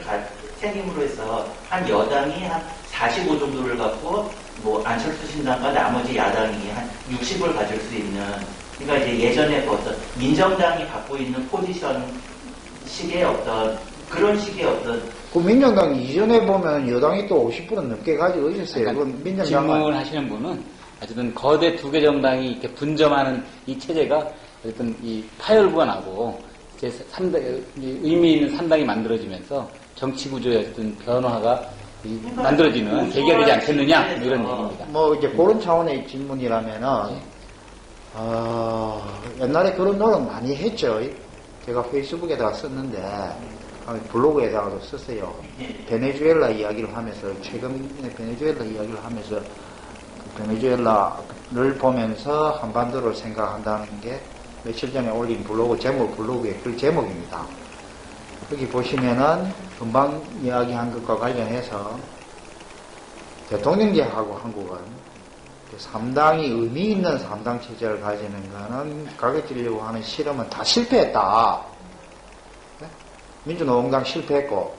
[SPEAKER 4] 생김으로 해서 한 여당이 한 45 정도를 갖고 뭐 안철수 신당과 나머지 야당이 한 60을 가질 수 있는 그러니까 이제 예전에 그 어떤 민정당이 갖고 있는 포지션 식의 어떤 그런 식의 어떤
[SPEAKER 2] 그 민정당 이전에 보면 여당이 또 50% 넘게 가지고 있었어요.
[SPEAKER 1] 그러니까
[SPEAKER 2] 그건 민정당
[SPEAKER 1] 질문하시는 분은 어쨌든 거대 두 개 정당이 이렇게 분점하는 이 체제가 어쨌든 이 파열구가 나고 이제 의미 있는 3당이 만들어지면서 정치 구조의 어떤 변화가 만들어지는 계기가 되지 않겠느냐 뭐 이런 얘기입니다.
[SPEAKER 2] 뭐 이제 그런 차원의 질문이라면은 옛날에 그런 노력 많이 했죠. 제가 페이스북에다가 썼는데 블로그에다가도 썼어요. 베네수엘라 이야기를 하면서 최근에 베네수엘라 이야기를 하면서 베네수엘라를 보면서 한반도를 생각한다는 게 며칠 전에 올린 블로그의 글 제목입니다. 여기 보시면은 금방 이야기한 것과 관련해서 대통령제하고 한국은 3당이 의미 있는 3당 체제를 가지는 거는 가르치려고 하는 실험은 다 실패했다. 민주노동당 실패했고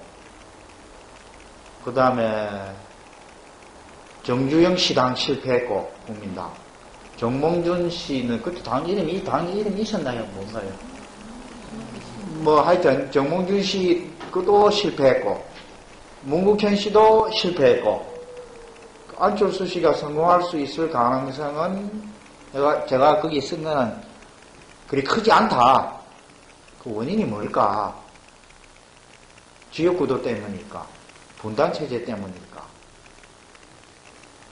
[SPEAKER 2] 그 다음에 정주영 시당 실패했고 국민당 정몽준 씨는 그때 당 이름이 있었나요? 뭔가요? 뭐 하여튼 정몽준 씨 그도 실패했고 문국현 씨도 실패했고 안철수 씨가 성공할 수 있을 가능성은 제가 거기 쓴 거는 그리 크지 않다. 그 원인이 뭘까? 지역구도 때문일까? 분단체제 때문일까?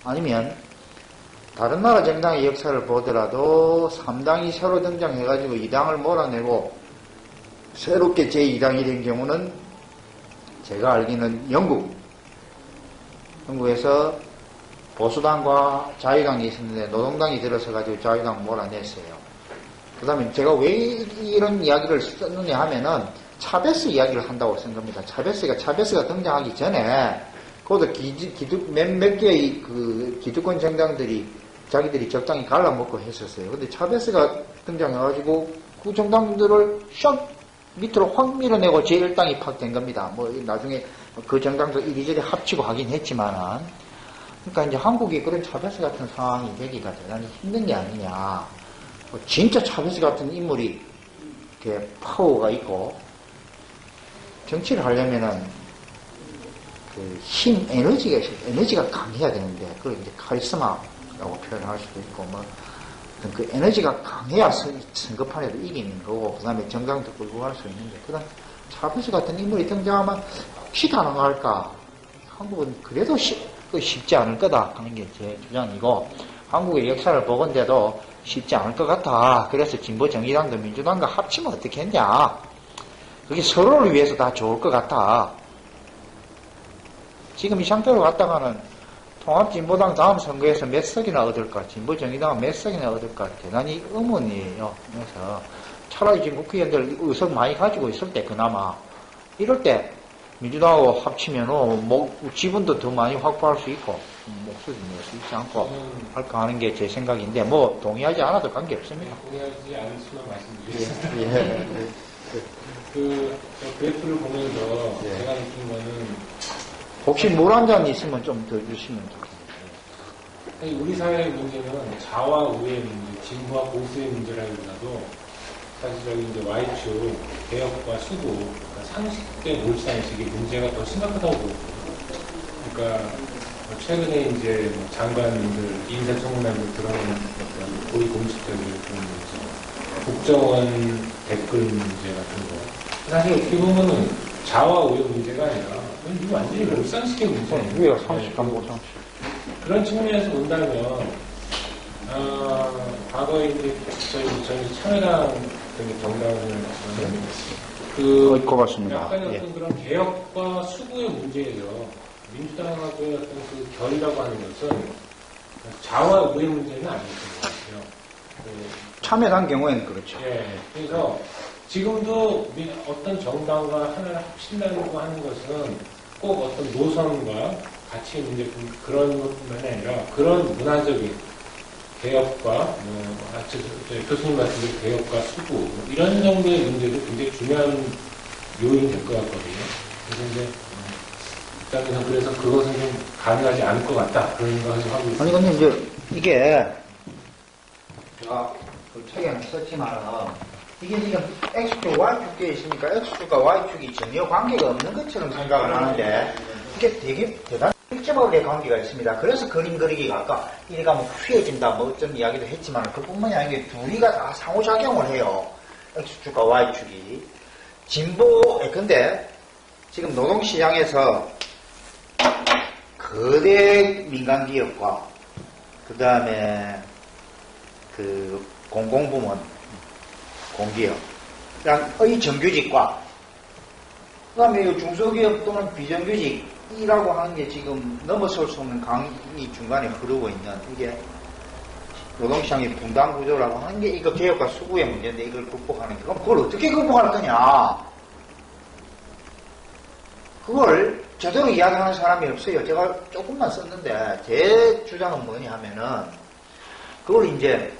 [SPEAKER 2] 아니면 다른 나라 정당의 역사를 보더라도 3당이 새로 등장해가지고 2당을 몰아내고 새롭게 제2당이 된 경우는 제가 알기는 영국에서 보수당과 자유당이 있었는데 노동당이 들어서가지고 자유당 몰아냈어요. 그 다음에 제가 왜 이런 이야기를 썼느냐 하면은 차베스 이야기를 한다고 쓴 겁니다. 차베스가 등장하기 전에 그것도 몇 개의 그 기득권 정당들이 자기들이 적당히 갈라먹고 했었어요. 근데 차베스가 등장해가지고 그 정당들을 샥 밑으로 확 밀어내고 제1당이 팍 된 겁니다. 뭐 나중에 그 정당도 이리저리 합치고 하긴 했지만은 그러니까 이제 한국이 그런 차베스 같은 상황이 되기가 대단히 힘든 게 아니냐. 진짜 차베스 같은 인물이 이렇게 파워가 있고 정치를 하려면은 그 에너지가 강해야 되는데 그걸 이제 카리스마라고 표현할 수도 있고 뭐 그 에너지가 강해야 선거판에도 이기는 거고 그 다음에 정당도 끌고 갈 수 있는데 그다음 차베스 같은 인물이 등장하면 혹시 가능할까? 한국은 그래도 쉽지 않을 거다 하는 게 제 주장이고 한국의 역사를 보건대도 쉽지 않을 것 같아. 그래서 진보정의당도 민주당과 합치면 어떻겠냐. 그게 서로를 위해서 다 좋을 것 같아. 지금 이 상태로 갔다가는 통합진보당 다음 선거에서 몇 석이나 얻을까, 진보정의당은 몇 석이나 얻을까 대단히 의문이에요. 그래서 차라리 지금 국회의원들 의석 많이 가지고 있을 때 그나마 이럴 때 민주당하고 합치면 지분도 더 많이 확보할 수 있고 목소리 낼 수 있지 않고 할까 하는 게 제 생각인데 뭐 동의하지 않아도 관계없습니다.
[SPEAKER 5] 동의하지 않으시면 말씀드리겠습니다. 그 그래프를 보면서 제가 느낀 거는
[SPEAKER 2] 혹시 물 한 잔 있으면 좀 더 주시면 좋겠네요.
[SPEAKER 5] 우리 사회의 문제는 좌와 우의 문제, 진보와 보수의 문제라기보다도 사실 이제 Y축, 개혁과 수구, 그러니까 상식대 몰상식의 문제가 더 심각하다고 보거든요. 그러니까 최근에 이제 장관들, 인사청문회를 드러낸 어떤 고위 공직자들을 그런 문제, 국정원 댓글 문제 같은 거. 사실 어떻게 보면은 좌와 우의 문제가 아니라 이거 완전히 몰상식의 문제예요.
[SPEAKER 2] 우리가 상식한 모상식.
[SPEAKER 5] 그런 측면에서 본다면, 과거에 이제 저희 참여당 정당을
[SPEAKER 2] 고맙습니다.
[SPEAKER 5] 약간 어떤
[SPEAKER 2] 예.
[SPEAKER 5] 그런 개혁과 수구의 문제에서 민주당하고의 어떤 그 결이라고 하는 것은 좌와 우의 문제는 아니었던 것 같아요.
[SPEAKER 2] 참여당 경우에는 그렇죠.
[SPEAKER 5] 예. 그래서 지금도 어떤 정당과 하나를 합친다고 하는 것은 꼭 어떤 노선과 가치 문제 그런 것뿐만이 아니라 그런 문화적인 개혁과 교수님 말씀드린 개혁과 수구 이런 정도의 문제도 굉장히 중요한 요인이 될 것 같거든요. 그래서 이제 일단은 그래서 그것은 좀 가능하지 않을 것 같다 그런 생각을 하고 있습니다.
[SPEAKER 2] 아니 근데 이제 이게 제가 그 책에는 썼지만은 이게 지금 X축, Y축에 있으니까 X축과 Y축이 전혀 관계가 없는 것처럼 생각을 하는데 이게 되게 대단히 일제하게 관계가 있습니다. 그래서 그림 그리기가 아까 이래가 뭐 휘어진다 뭐 어떤 이야기도 했지만 그뿐만이 아니라 둘이가 다 상호작용을 해요. X축과 Y축이. 근데 지금 노동시장에서 거대 민간기업과 그 다음에 그 공공부문 공기업의 정규직과 그 다음에 중소기업 또는 비정규직이라고 하는 게 지금 넘어설 수 없는 강이 중간에 흐르고 있는 이게 노동시장의 분단 구조라고 하는 게 이거 개혁과 수구의 문제인데 이걸 극복하는 게 그럼 그걸 어떻게 극복할 거냐 그걸 제대로 이야기하는 사람이 없어요. 제가 조금만 썼는데 제 주장은 뭐냐 하면은 그걸 이제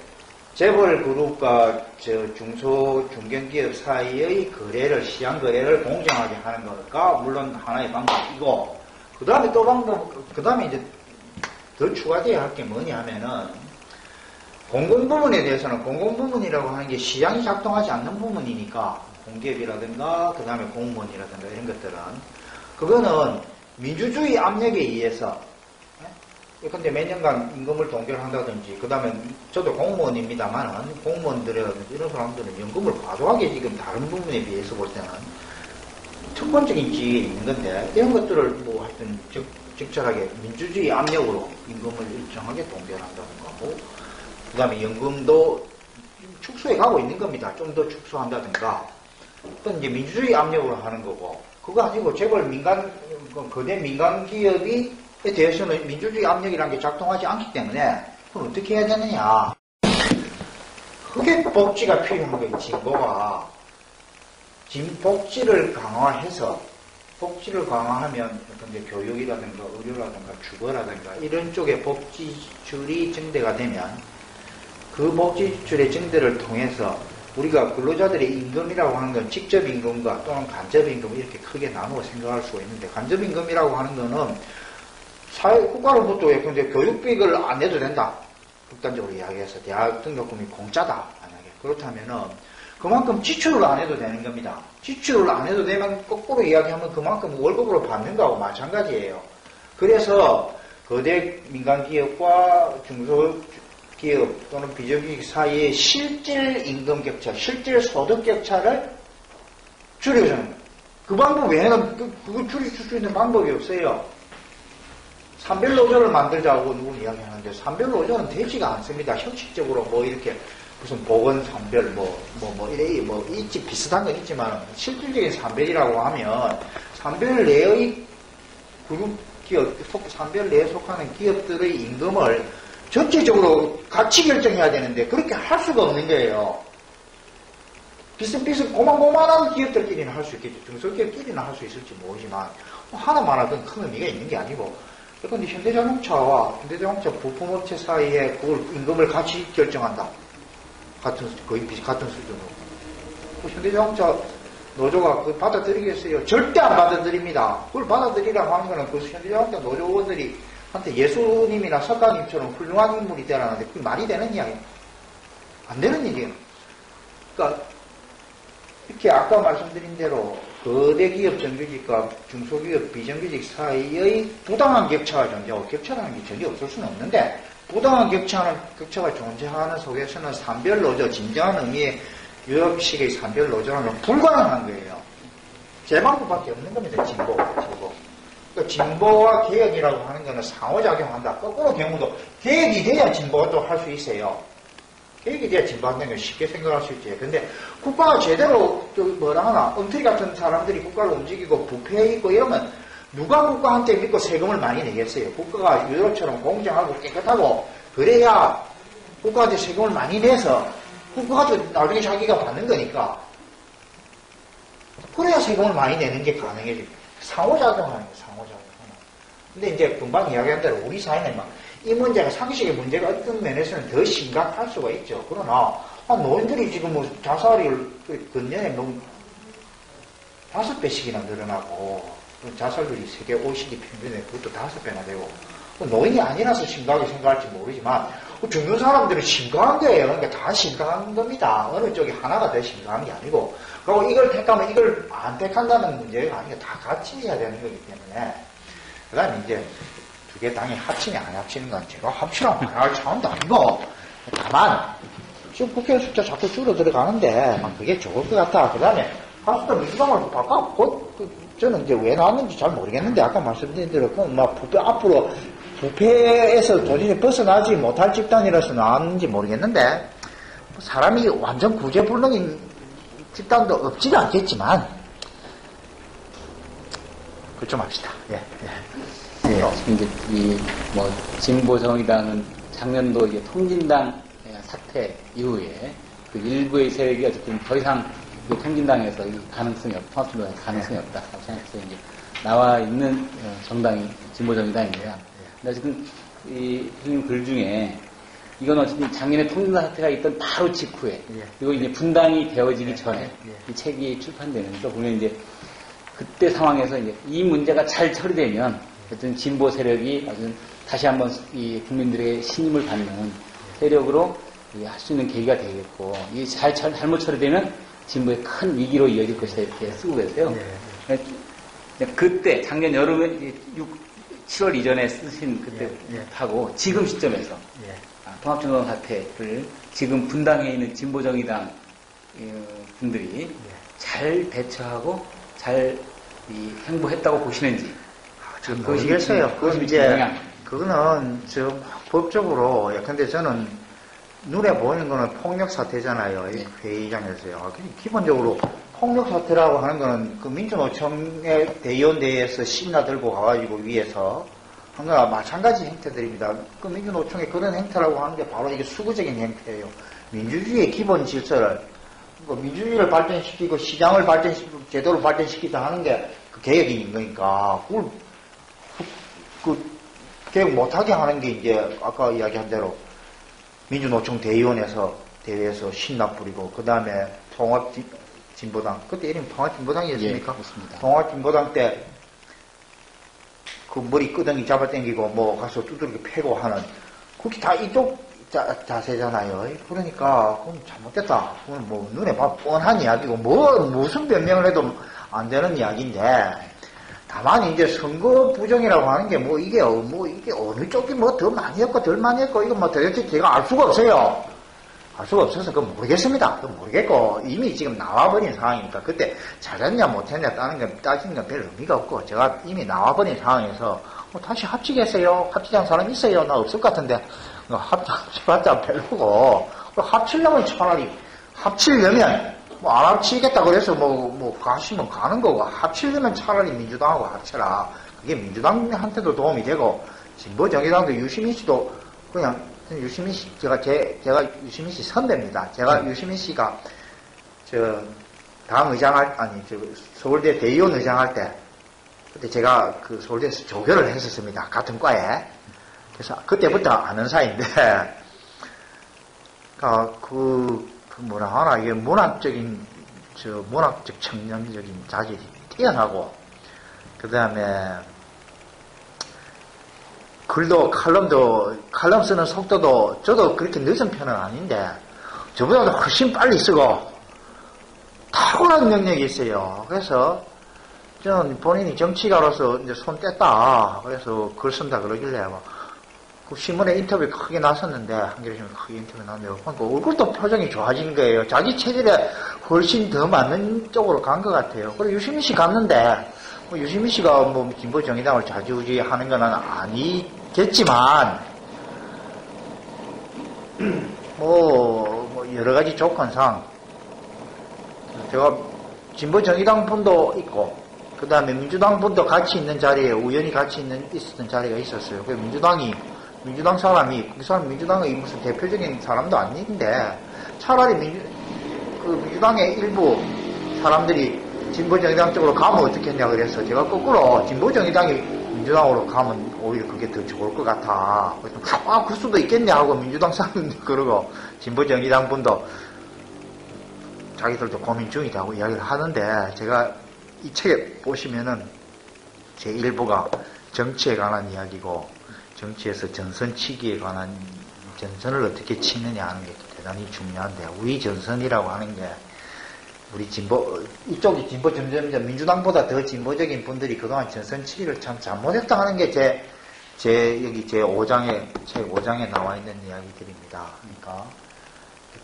[SPEAKER 2] 재벌 그룹과 중소 중견기업 사이의 거래를 시장 거래를 공정하게 하는 거가 물론 하나의 방법이고 그 다음에 또 그 다음에 이제 더 추가되어야 할 게 뭐냐 하면은 공공부문에 대해서는 공공부문이라고 하는 게 시장이 작동하지 않는 부문이니까 공기업이라든가 그 다음에 공무원이라든가 이런 것들은 그거는 민주주의 압력에 의해서 근데 몇 년간 임금을 동결한다든지, 그 다음에 저도 공무원입니다만, 공무원들이라든지 이런 사람들은 연금을 과도하게 지금 다른 부분에 비해서 볼 때는 특권적인 지위에 있는 건데, 이런 것들을 뭐 하여튼 적절하게 민주주의 압력으로 임금을 일정하게 동결한다든가, 그 다음에 연금도 축소해 가고 있는 겁니다. 좀 더 축소한다든가, 그건 이제 민주주의 압력으로 하는 거고, 그거 아니고 재벌 거대 민간 기업이 에 대해서는 민주주의 압력이라는 게 작동하지 않기 때문에 그럼 어떻게 해야 되느냐 그게 복지가 필요한 거예요. 진보가 복지를 강화해서 복지를 강화하면 근데 교육이라든가 의료라든가 주거라든가 이런 쪽에 복지줄이 증대가 되면 그 복지줄의 증대를 통해서 우리가 근로자들의 임금이라고 하는 건 직접 임금과 또는 간접 임금 이렇게 크게 나누어 생각할 수가 있는데 간접 임금이라고 하는 거는 국가로부터 근데 교육비를 안 내도 된다. 극단적으로 이야기해서 대학 등록금이 공짜다. 만약에 그렇다면은 그만큼 지출을 안 해도 되는 겁니다. 지출을 안 해도 되면 거꾸로 이야기하면 그만큼 월급으로 받는 거하고 마찬가지예요. 그래서 거대 민간기업과 중소기업 또는 비정규직 사이의 실질 임금 격차, 실질 소득 격차를 줄여주는 거예요. 그 방법 외에는 그걸 줄일 수 있는 방법이 없어요. 산별 노조를 만들자고 누군 이야기하는데 산별 노조는 되지가 않습니다. 형식적으로 뭐 이렇게 무슨 보건 산별 이래 있지 비슷한 건 있지만 실질적인 산별이라고 하면 산별 내의 그룹 기업, 산별 내에 속하는 기업들의 임금을 전체적으로 같이 결정해야 되는데 그렇게 할 수가 없는 거예요. 비슷비슷 고만고만한 기업들끼리는 할 수 있겠죠. 중소기업끼리는 할 수 있을지 모르지만 하나만 하든 큰 의미가 있는 게 아니고 그런데 현대자동차와 현대자동차 부품업체 사이에 그걸 임금을 같이 결정한다. 거의 같은 수준으로. 현대자동차 노조가 그걸 받아들이겠어요? 절대 안 받아들입니다. 그걸 받아들이라고 하는 거는 그 현대자동차 노조원들이 한테 예수님이나 석가님처럼 훌륭한 인물이 되라는데 그게 말이 되는 이야기예요. 안 되는 일이에요. 그러니까 이렇게 아까 말씀드린 대로 거대 기업 정규직과 중소기업 비정규직 사이의 부당한 격차가 존재하고 격차라는 게 전혀 없을 수는 없는데 부당한 격차가 존재하는 속에서는 산별 노조, 진정한 의미의 유럽식의 산별 노조는 불가능한 거예요. 제 방법밖에 없는 겁니다. 진보. 그러니까 진보와 개혁이라고 하는 거는 상호작용한다. 거꾸로 경우도 개혁이 돼야 진보가 또 할 수 있어요. 개혁이 돼야 진보한다는 걸 쉽게 생각할 수 있지. 근데 국가가 제대로 엉터리 같은 사람들이 국가를 움직이고 부패해 있고 이러면 누가 국가한테 믿고 세금을 많이 내겠어요? 국가가 유럽처럼 공정하고 깨끗하고 그래야 국가한테 세금을 많이 내서 국가가 나중에 자기가 받는 거니까 그래야 세금을 많이 내는 게 가능해지고 상호작용하는 거예요. 상호작용. 근데 이제 금방 이야기한 대로 우리 사회는 이 문제가 상식의 문제가 어떤 면에서는 더 심각할 수가 있죠. 그러나 노인들이 지금 뭐 자살을 근년에 5배씩이나 늘어나고 자살률이 세계 OECD 평균에 그것도 5배나 되고 노인이 아니라서 심각하게 생각할지 모르지만 중년 사람들은 심각한 거예요. 그러니까 다 심각한 겁니다. 어느 쪽이 하나가 더 심각한 게 아니고 그리고 이걸 택하면 이걸 안 택한다는 문제가 아니고 다 같이 해야 되는 거기 때문에 그 다음에 이제 두 개 당이 합치냐 안 합치는 건 제가 합치라고 말할 차원도 아니고 다만 지금 국회 숫자 자꾸 줄어들어가는데 그게 좋을 것 같다. 그 다음에 하수도 민주당을 바꿔 저는 이제 왜 나왔는지 잘 모르겠는데 아까 말씀드린 대로 부패 앞으로 부패에서 도저히 벗어나지 못할 집단이라서 나왔는지 모르겠는데 사람이 완전 구제불능인 집단도 없지는 않겠지만 그걸 좀 합시다. 예.
[SPEAKER 1] 이제 진보정의당은 작년도 이제 통진당 사태 이후에 그 일부의 세력이 어쨌든 더 이상 통진당에서 가능성이 없다라고 생각해서 이제 나와 있는 정당이 진보정의당인데요. 근데 지금 이 글 중에 이건 어쨌든 작년에 통진당 사태가 있던 바로 직후에 그리고 이제 분당이 되어지기 전에 이 책이 출판되면서 보면 이제 그때 상황에서 이제 이 문제가 잘 처리되면 어쨌든 진보 세력이 다시 한번 이 국민들의 신임을 받는 세력으로 할 수 있는 계기가 되겠고 이게 잘못 처리되면 진보의 큰 위기로 이어질 것이다 이렇게 쓰고 계세요. 그때 작년 여름에 7월 이전에 쓰신 그때 하고 지금 시점에서 통합진보당 사태를 지금 분당에 있는 진보정의당 분들이 잘 대처하고 잘 행보했다고 보시는지.
[SPEAKER 2] 모르겠어요. 그거는 법적으로 예컨대 저는 눈에 보이는 거는 폭력 사태잖아요. 회의장에서요. 기본적으로 폭력 사태라고 하는 거는 그 민주노총의 대의원대회에서 신나 들고 가가지고 위에서 한 거나 마찬가지 행태들입니다. 그 민주노총의 그런 행태라고 하는 게 바로 이게 수구적인 행태예요. 민주주의의 기본 질서를 민주주의를 발전시키고 시장을 제도를 발전시키다 하는 게 그 개혁인 거니까 그걸 개혁 못하게 하는 게 이제 아까 이야기한 대로 민주노총 대의원에서 대회에서 신나 뿌리고 그 다음에 통합진보당 그때 이름이 통합진보당이었습니까?
[SPEAKER 1] 그렇습니다.
[SPEAKER 2] 통합진보당 때 그 머리 끄덩이 잡아당기고 가서 두드리게 패고 하는 그게 다 이쪽 자세잖아요. 그러니까 그건 잘못됐다. 그건 눈에 뻔한 이야기고 무슨 변명을 해도 안 되는 이야기인데 다만 이제 선거 부정이라고 하는 게 이게 어느 쪽이 더 많이 했고 덜 많이 했고 이거 도대체 제가 알 수가 없어요. 알 수가 없어서 그건 모르겠습니다. 그건 모르겠고 이미 지금 나와버린 상황이니까 그때 잘했냐 못했냐 따지는 건 별 의미가 없고 제가 이미 나와버린 상황에서 다시 합치겠어요? 합치자는 사람 있어요? 나 없을 것 같은데 합쳐봤자 별로고 합치려면 차라리 합치려면 안 합치겠다 그래서 가시면 가는 거고 합치려면 차라리 민주당하고 합쳐라. 그게 민주당한테도 도움이 되고 진보정의당도 유시민 씨도 그냥 유시민 씨 제가 유시민 씨 선배입니다. 제가 유시민 씨가 당 의장할 서울대 대의원 의장할 때 그때 제가 그 서울대에서 조교를 했었습니다. 같은 과에. 그래서 그때부터 아는 사이인데 뭐라 하나 이게 문학적 청량적인 자질이 뛰어나고 그 다음에 칼럼 쓰는 속도도 저도 그렇게 늦은 편은 아닌데 저보다도 훨씬 빨리 쓰고 탁월한 능력이 있어요. 그래서 저는 본인이 정치가로서 이제 손 뗐다. 그래서 글 쓴다 그러길래 그 신문에 인터뷰 크게 나섰는데 한겨레신문 크게 인터뷰 나왔는데 그러니까 얼굴도 표정이 좋아지는 거예요. 자기 체질에 훨씬 더 맞는 쪽으로 간 것 같아요. 그리고 유시민 씨 갔는데 유시민 씨가 진보정의당을 좌지우지하는 건 아니겠지만 여러 가지 조건상 제가 진보정의당 분도 있고 그 다음에 민주당 분도 같이 있는 자리에 우연히 같이 있었던 자리가 있었어요. 그 민주당 사람이 그 사람 민주당의 무슨 대표적인 사람도 아닌데 차라리 민주당의 일부 사람들이 진보정의당 쪽으로 가면 어떻겠냐 그래서 제가 거꾸로 진보정의당이 민주당으로 가면 오히려 그게 더 좋을 것 같아. 그래서 그 수도 있겠냐 하고 민주당 사람들 그러고 진보정의당 분도 자기들도 고민 중이라고 이야기를 하는데 제가 이 책에 보시면은 제 일부가 정치에 관한 이야기고 정치에서 전선치기에 관한 전선을 어떻게 치느냐 하는 게 대단히 중요한데 우리 전선이라고 하는 게 우리 이쪽이 점점 민주당보다 더 진보적인 분들이 그동안 전선치기를 참 잘못했다 하는 게 여기 제 5장에, 책 5장에 나와 있는 이야기들입니다. 그러니까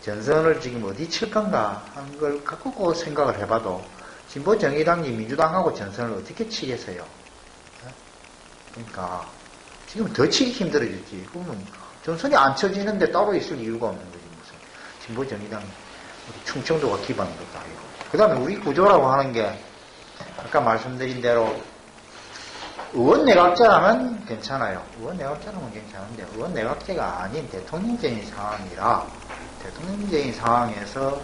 [SPEAKER 2] 전선을 지금 어디 칠 건가 하는 걸 갖고 생각을 해봐도 진보정의당이 민주당하고 전선을 어떻게 치겠어요? 그러니까 지금 더 치기 힘들어졌지. 그러면 전선이 안 쳐지는데 따로 있을 이유가 없는 거지. 무슨 진보정의당 충청도가 기반인 것도 아니고. 그 다음에 우리 구조라고 하는 게 아까 말씀드린 대로 의원내각제라면 괜찮아요. 의원내각제라면 괜찮은데 의원내각제가 아닌 대통령제인 상황이라 대통령제인 상황에서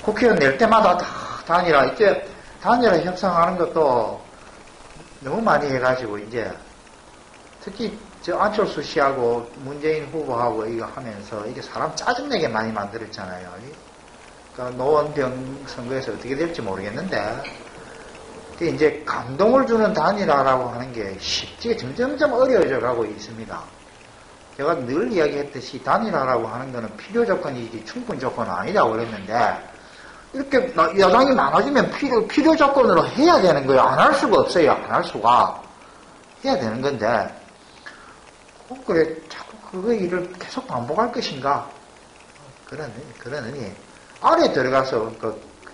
[SPEAKER 2] 국회의원 낼 때마다 다 단일화 이제 단일화 협상하는 것도 너무 많이 해가지고 이제 특히 안철수 씨하고 문재인 후보하고 이거 하면서 이게 사람 짜증내게 많이 만들었잖아요. 그러니까 노원병 선거에서 어떻게 될지 모르겠는데 이제 감동을 주는 단일화라고 하는 게 쉽게 점점 어려워져 가고 있습니다. 제가 늘 이야기했듯이 단일화라고 하는 거는 필요 조건이지 충분 조건은 아니라고 그랬는데 이렇게 여당이 많아지면 필요 조건으로 해야 되는 거예요. 안 할 수가 없어요. 안 할 수가. 해야 되는 건데 그래 자꾸 그 일을 계속 반복할 것인가 그러느니 아래 들어가서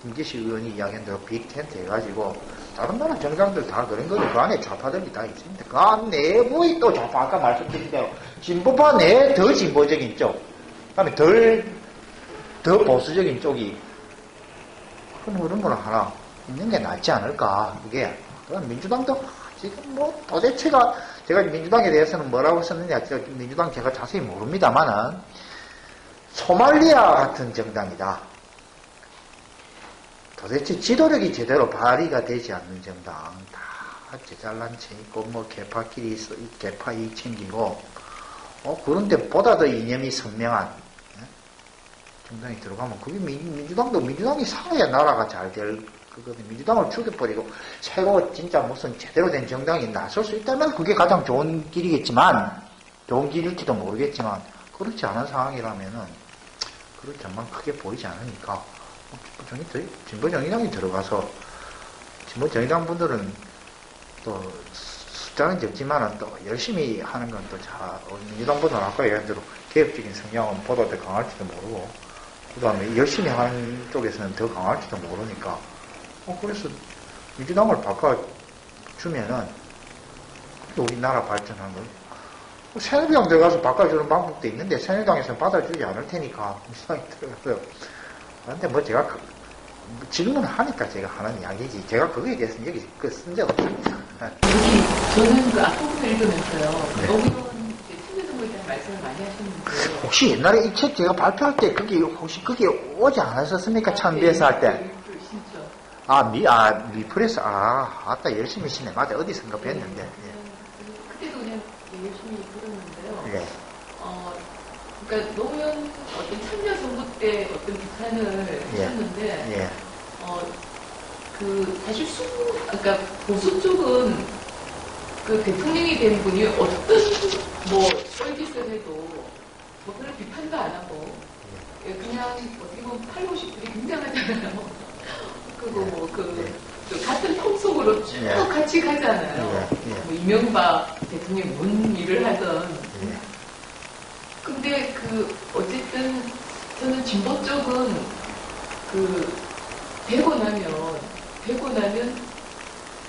[SPEAKER 2] 김기식 의원이 이야기한 대로 빅텐트 해가지고 다른 나라 정당들 다 그런 거죠. 그 안에 좌파들이 다 있습니다. 그 안 내부에 또 좌파 아까 말씀드린 대로 진보파 내에 더 진보적인 쪽 그 다음에 더 보수적인 쪽이 큰 흐름을 하나 있는 게 낫지 않을까. 그게 민주당도 지금 도대체가 제가 민주당에 대해서는 뭐라고 썼느냐 민주당 제가 자세히 모릅니다만은 소말리아 같은 정당이다. 도대체 지도력이 제대로 발휘가 되지 않는 정당 다 잘난 체 있고 개파끼리 있어 개파 이익 챙기고 그런데 보다 더 이념이 선명한 정당이 들어가면 그게 민주당이 살아야 나라가 잘 될 거거든요. 민주당을 죽여버리고 새로 진짜 무슨 제대로 된 정당이 나설 수 있다면 그게 가장 좋은 길이겠지만 좋은 길일지도 모르겠지만 그렇지 않은 상황이라면은 그럴 전망 크게 보이지 않으니까 진보정의당이 들어가서 진보정의당 분들은 또 숫자는 적지만은 또 열심히 하는 건 또 민주당보다는 아까 얘기한 대로 개혁적인 성향은 보다 더 강할지도 모르고, 그 다음에 열심히 하는 쪽에서는 더 강할지도 모르니까, 그래서 민주당을 바꿔주면은 우리나라 발전하는 거. 새누리당 들어가서 바꿔주는 방법도 있는데 새누리당에서는 받아주지 않을 테니까 민주당이 들어가서요. 그런데 뭐 제가 질문을 하니까 제가 하는 이야기지, 제가 그거에 대해서는 여기 쓴 적 없습니다.
[SPEAKER 6] 저는 그 앞부분을 읽으면서요.
[SPEAKER 2] 네.
[SPEAKER 6] 노무현 참여정부에 대한 말씀을 많이 하셨는데
[SPEAKER 2] 혹시 옛날에 이 책 제가 발표할 때 혹시 그게 오지 않았었습니까? 참비에서 할 때.
[SPEAKER 6] 진짜.
[SPEAKER 2] 미프레스, 아따, 열심히 치네. 맞아, 어디선가 뵀는데.
[SPEAKER 6] 그때도 그냥 열심히 들었는데요.
[SPEAKER 2] 예.
[SPEAKER 6] 그러니까 노무현 어떤 참여정부 때 어떤 비판을 하셨는데,
[SPEAKER 2] 예.
[SPEAKER 6] 사실 그러니까 보수 쪽은 그 대통령이 된 분이 어떤 썰깃을 해도 별로 비판도 안 하고 그냥 어떻게 보면 8, 50들이 굉장하잖아요. 그리고 같은 통 속으로 쭉 같이 가잖아요. 이명박 대통령이 뭔 일을 하든. 근데 어쨌든 저는 진보 쪽은 되고 나면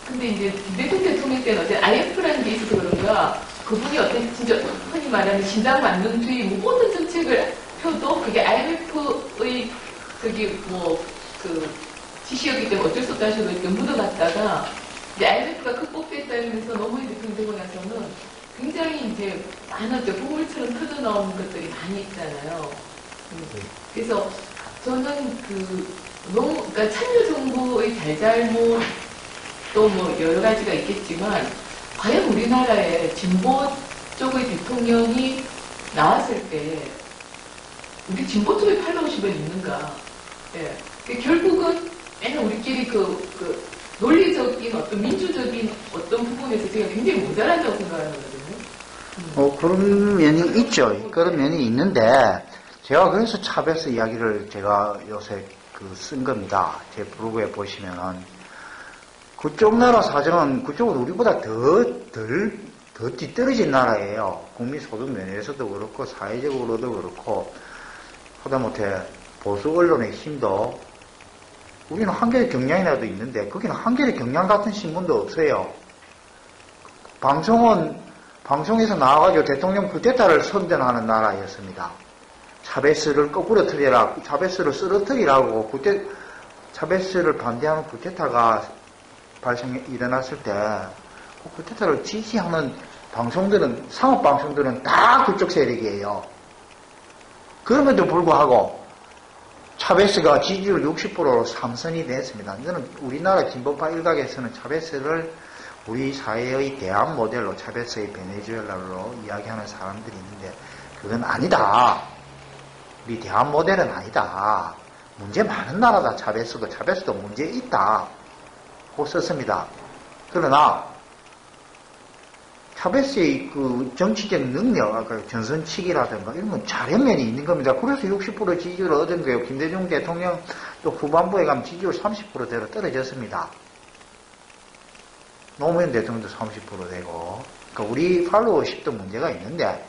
[SPEAKER 6] 근데 이제 김대중 대통령 때는 어제 IMF라는 게 있어서 그런가 그분이 어떤 진짜 흔히 말하는 신장 만능주의 모든 정책을 펴도 그게 IMF의 지시였기 때문에 어쩔 수 없다 하셔도 이렇게 묻어갔다가 이제 IMF가 극복됐다면서 노무현 대통령 되고 나서는 굉장히 이제 많았죠. 보물처럼 터져나오는 것들이 많이 있잖아요. 그래서 저는 그러니까 참여정부의 잘잘못 또 여러 가지가 있겠지만 과연 우리나라에 진보 쪽의 대통령이 나왔을 때 우리 진보 쪽에 8, 50은 있는가? 예. 결국은 맨날 우리끼리 논리적인 어떤 민주적인 어떤 부분에서 제가 굉장히 모자란다고 생각하거든요.
[SPEAKER 2] 그런 면이 있죠. 그런 면이 있는데, 제가 그래서 차별서 이야기를 제가 요새 쓴 겁니다. 제 블로그에 보시면은. 그쪽 나라 사정은, 그쪽은 우리보다 더 뒤떨어진 나라예요. 국민 소득 면에서도 그렇고, 사회적으로도 그렇고, 하다못해 보수 언론의 힘도, 우리는 한겨레 경향이라도 있는데, 거기는 한겨레 경향 같은 신문도 없어요. 방송에서 나와가지고 대통령 쿠데타를 선전하는 나라였습니다. 차베스를 거꾸로 틀려라, 차베스를 쓰러뜨리라고, 차베스를 반대하는 쿠데타가 일어났을 때, 그 쿠데타를 지지하는 방송들은, 상업방송들은 다 그쪽 세력이에요. 그럼에도 불구하고, 차베스가 지지율 60%로 3선이 됐습니다. 저는 우리나라 진보파 일각에서는 차베스를 우리 사회의 대안 모델로 차베스의 베네수엘라로 이야기하는 사람들이 있는데 그건 아니다. 우리 대안 모델은 아니다. 문제 많은 나라다. 차베스도 문제 있다. 고 썼습니다. 그러나 차베스의 정치적 능력, 전선치기라든가 이런 건 잘한 면이 있는 겁니다. 그래서 60% 지지율을 얻은 거예요. 김대중 대통령 또 후반부에 가면 지지율 30%대로 떨어졌습니다. 노무현 대통령도 30% 되고, 그러니까 우리 팔로워십도 문제가 있는데,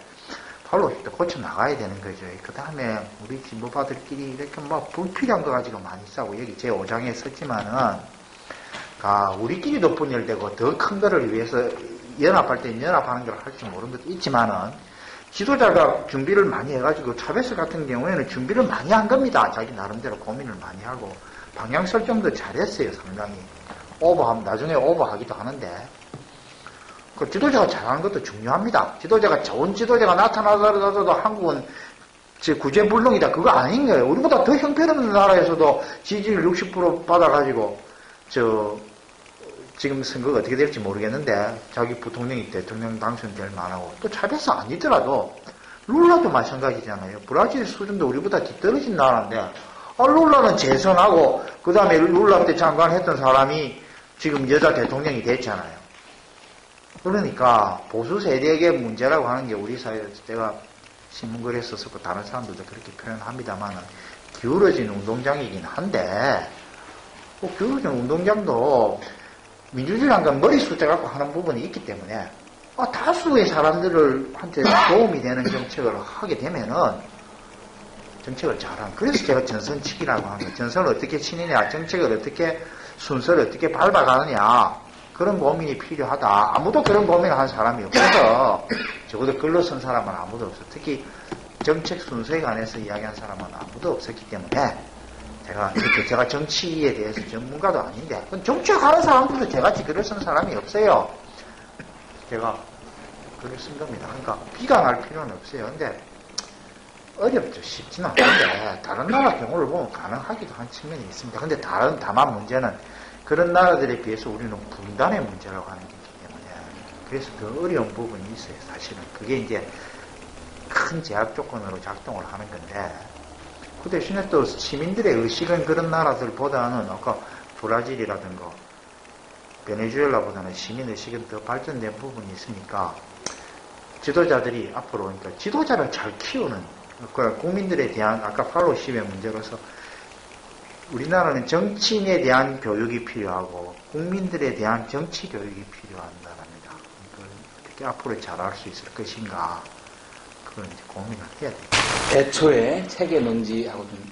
[SPEAKER 2] 팔로워십도 고쳐 나가야 되는 거죠. 그 다음에 우리 진보파들끼리 이렇게 불필요한 거 가지고 많이 싸우고, 여기 제 5장에 썼지만은, 우리끼리도 분열되고, 더 큰 거를 위해서 연합할 때 연합하는 걸 할지 모르는 것도 있지만은, 지도자가 준비를 많이 해가지고, 차베스 같은 경우에는 준비를 많이 한 겁니다. 자기 나름대로 고민을 많이 하고, 방향 설정도 잘했어요, 상당히. 나중에 오버하기도 하는데, 지도자가 잘하는 것도 중요합니다. 좋은 지도자가 나타나더라도 한국은 구제불능이다. 그거 아닌 거예요. 우리보다 더 형편없는 나라에서도 지지율 60% 받아가지고, 지금 선거가 어떻게 될지 모르겠는데, 자기 부통령이 대통령 당선될 만하고, 또 차베스 아니더라도, 룰라도 마찬가지잖아요. 브라질 수준도 우리보다 뒤떨어진 나라인데, 룰라는 재선하고, 그 다음에 룰라 때 장관 했던 사람이 지금 여자 대통령이 됐잖아요. 그러니까 보수 세력의 문제라고 하는 게 우리 사회에서 제가 신문글에 썼었고 다른 사람들도 그렇게 표현합니다만 기울어진 운동장이긴 한데 기울어진 운동장도 민주주의란 건 머리 숫자 갖고 하는 부분이 있기 때문에 다수의 사람들한테 도움이 되는 정책을 하게 되면은 정책을 잘하는. 그래서 제가 전선치기라고 하는 거예요. 전선을 어떻게 치느냐, 정책을 어떻게 순서를 어떻게 밟아가느냐, 그런 고민이 필요하다. 아무도 그런 고민을 한 사람이 없어서 적어도 글로 쓴 사람은 아무도 없어. 특히 정책 순서에 관해서 이야기한 사람은 아무도 없었기 때문에 제가 정치에 대해서 전문가도 아닌데 정치하는 사람들도 저같이 글을 쓴 사람이 없어요. 제가 글을 쓴 겁니다. 그러니까 비관할 필요는 없어요. 근데 어렵죠. 쉽지는 않은데 다른 나라 경우를 보면 가능하기도 한 측면이 있습니다. 근데 다만 문제는 그런 나라들에 비해서 우리는 분단의 문제라고 하는 게 있기 때문에 그래서 더 어려운 부분이 있어요. 사실은 그게 이제 큰 제약 조건으로 작동을 하는 건데 그 대신에 또 시민들의 의식은 그런 나라들보다는 아까 브라질이라든가 베네수엘라보다는 시민 의식은 더 발전된 부분이 있으니까 지도자들이 앞으로 그러니까 지도자를 잘 키우는 국민들에 대한 아까 팔로우십의 문제로서 우리나라는 정치인에 대한 교육이 필요하고 국민들에 대한 정치 교육이 필요한답니다. 어떻게 앞으로 잘할 수 있을 것인가 그걸 이제 고민을 해야 됩니다.
[SPEAKER 1] 애초에 체계 논지하고 좀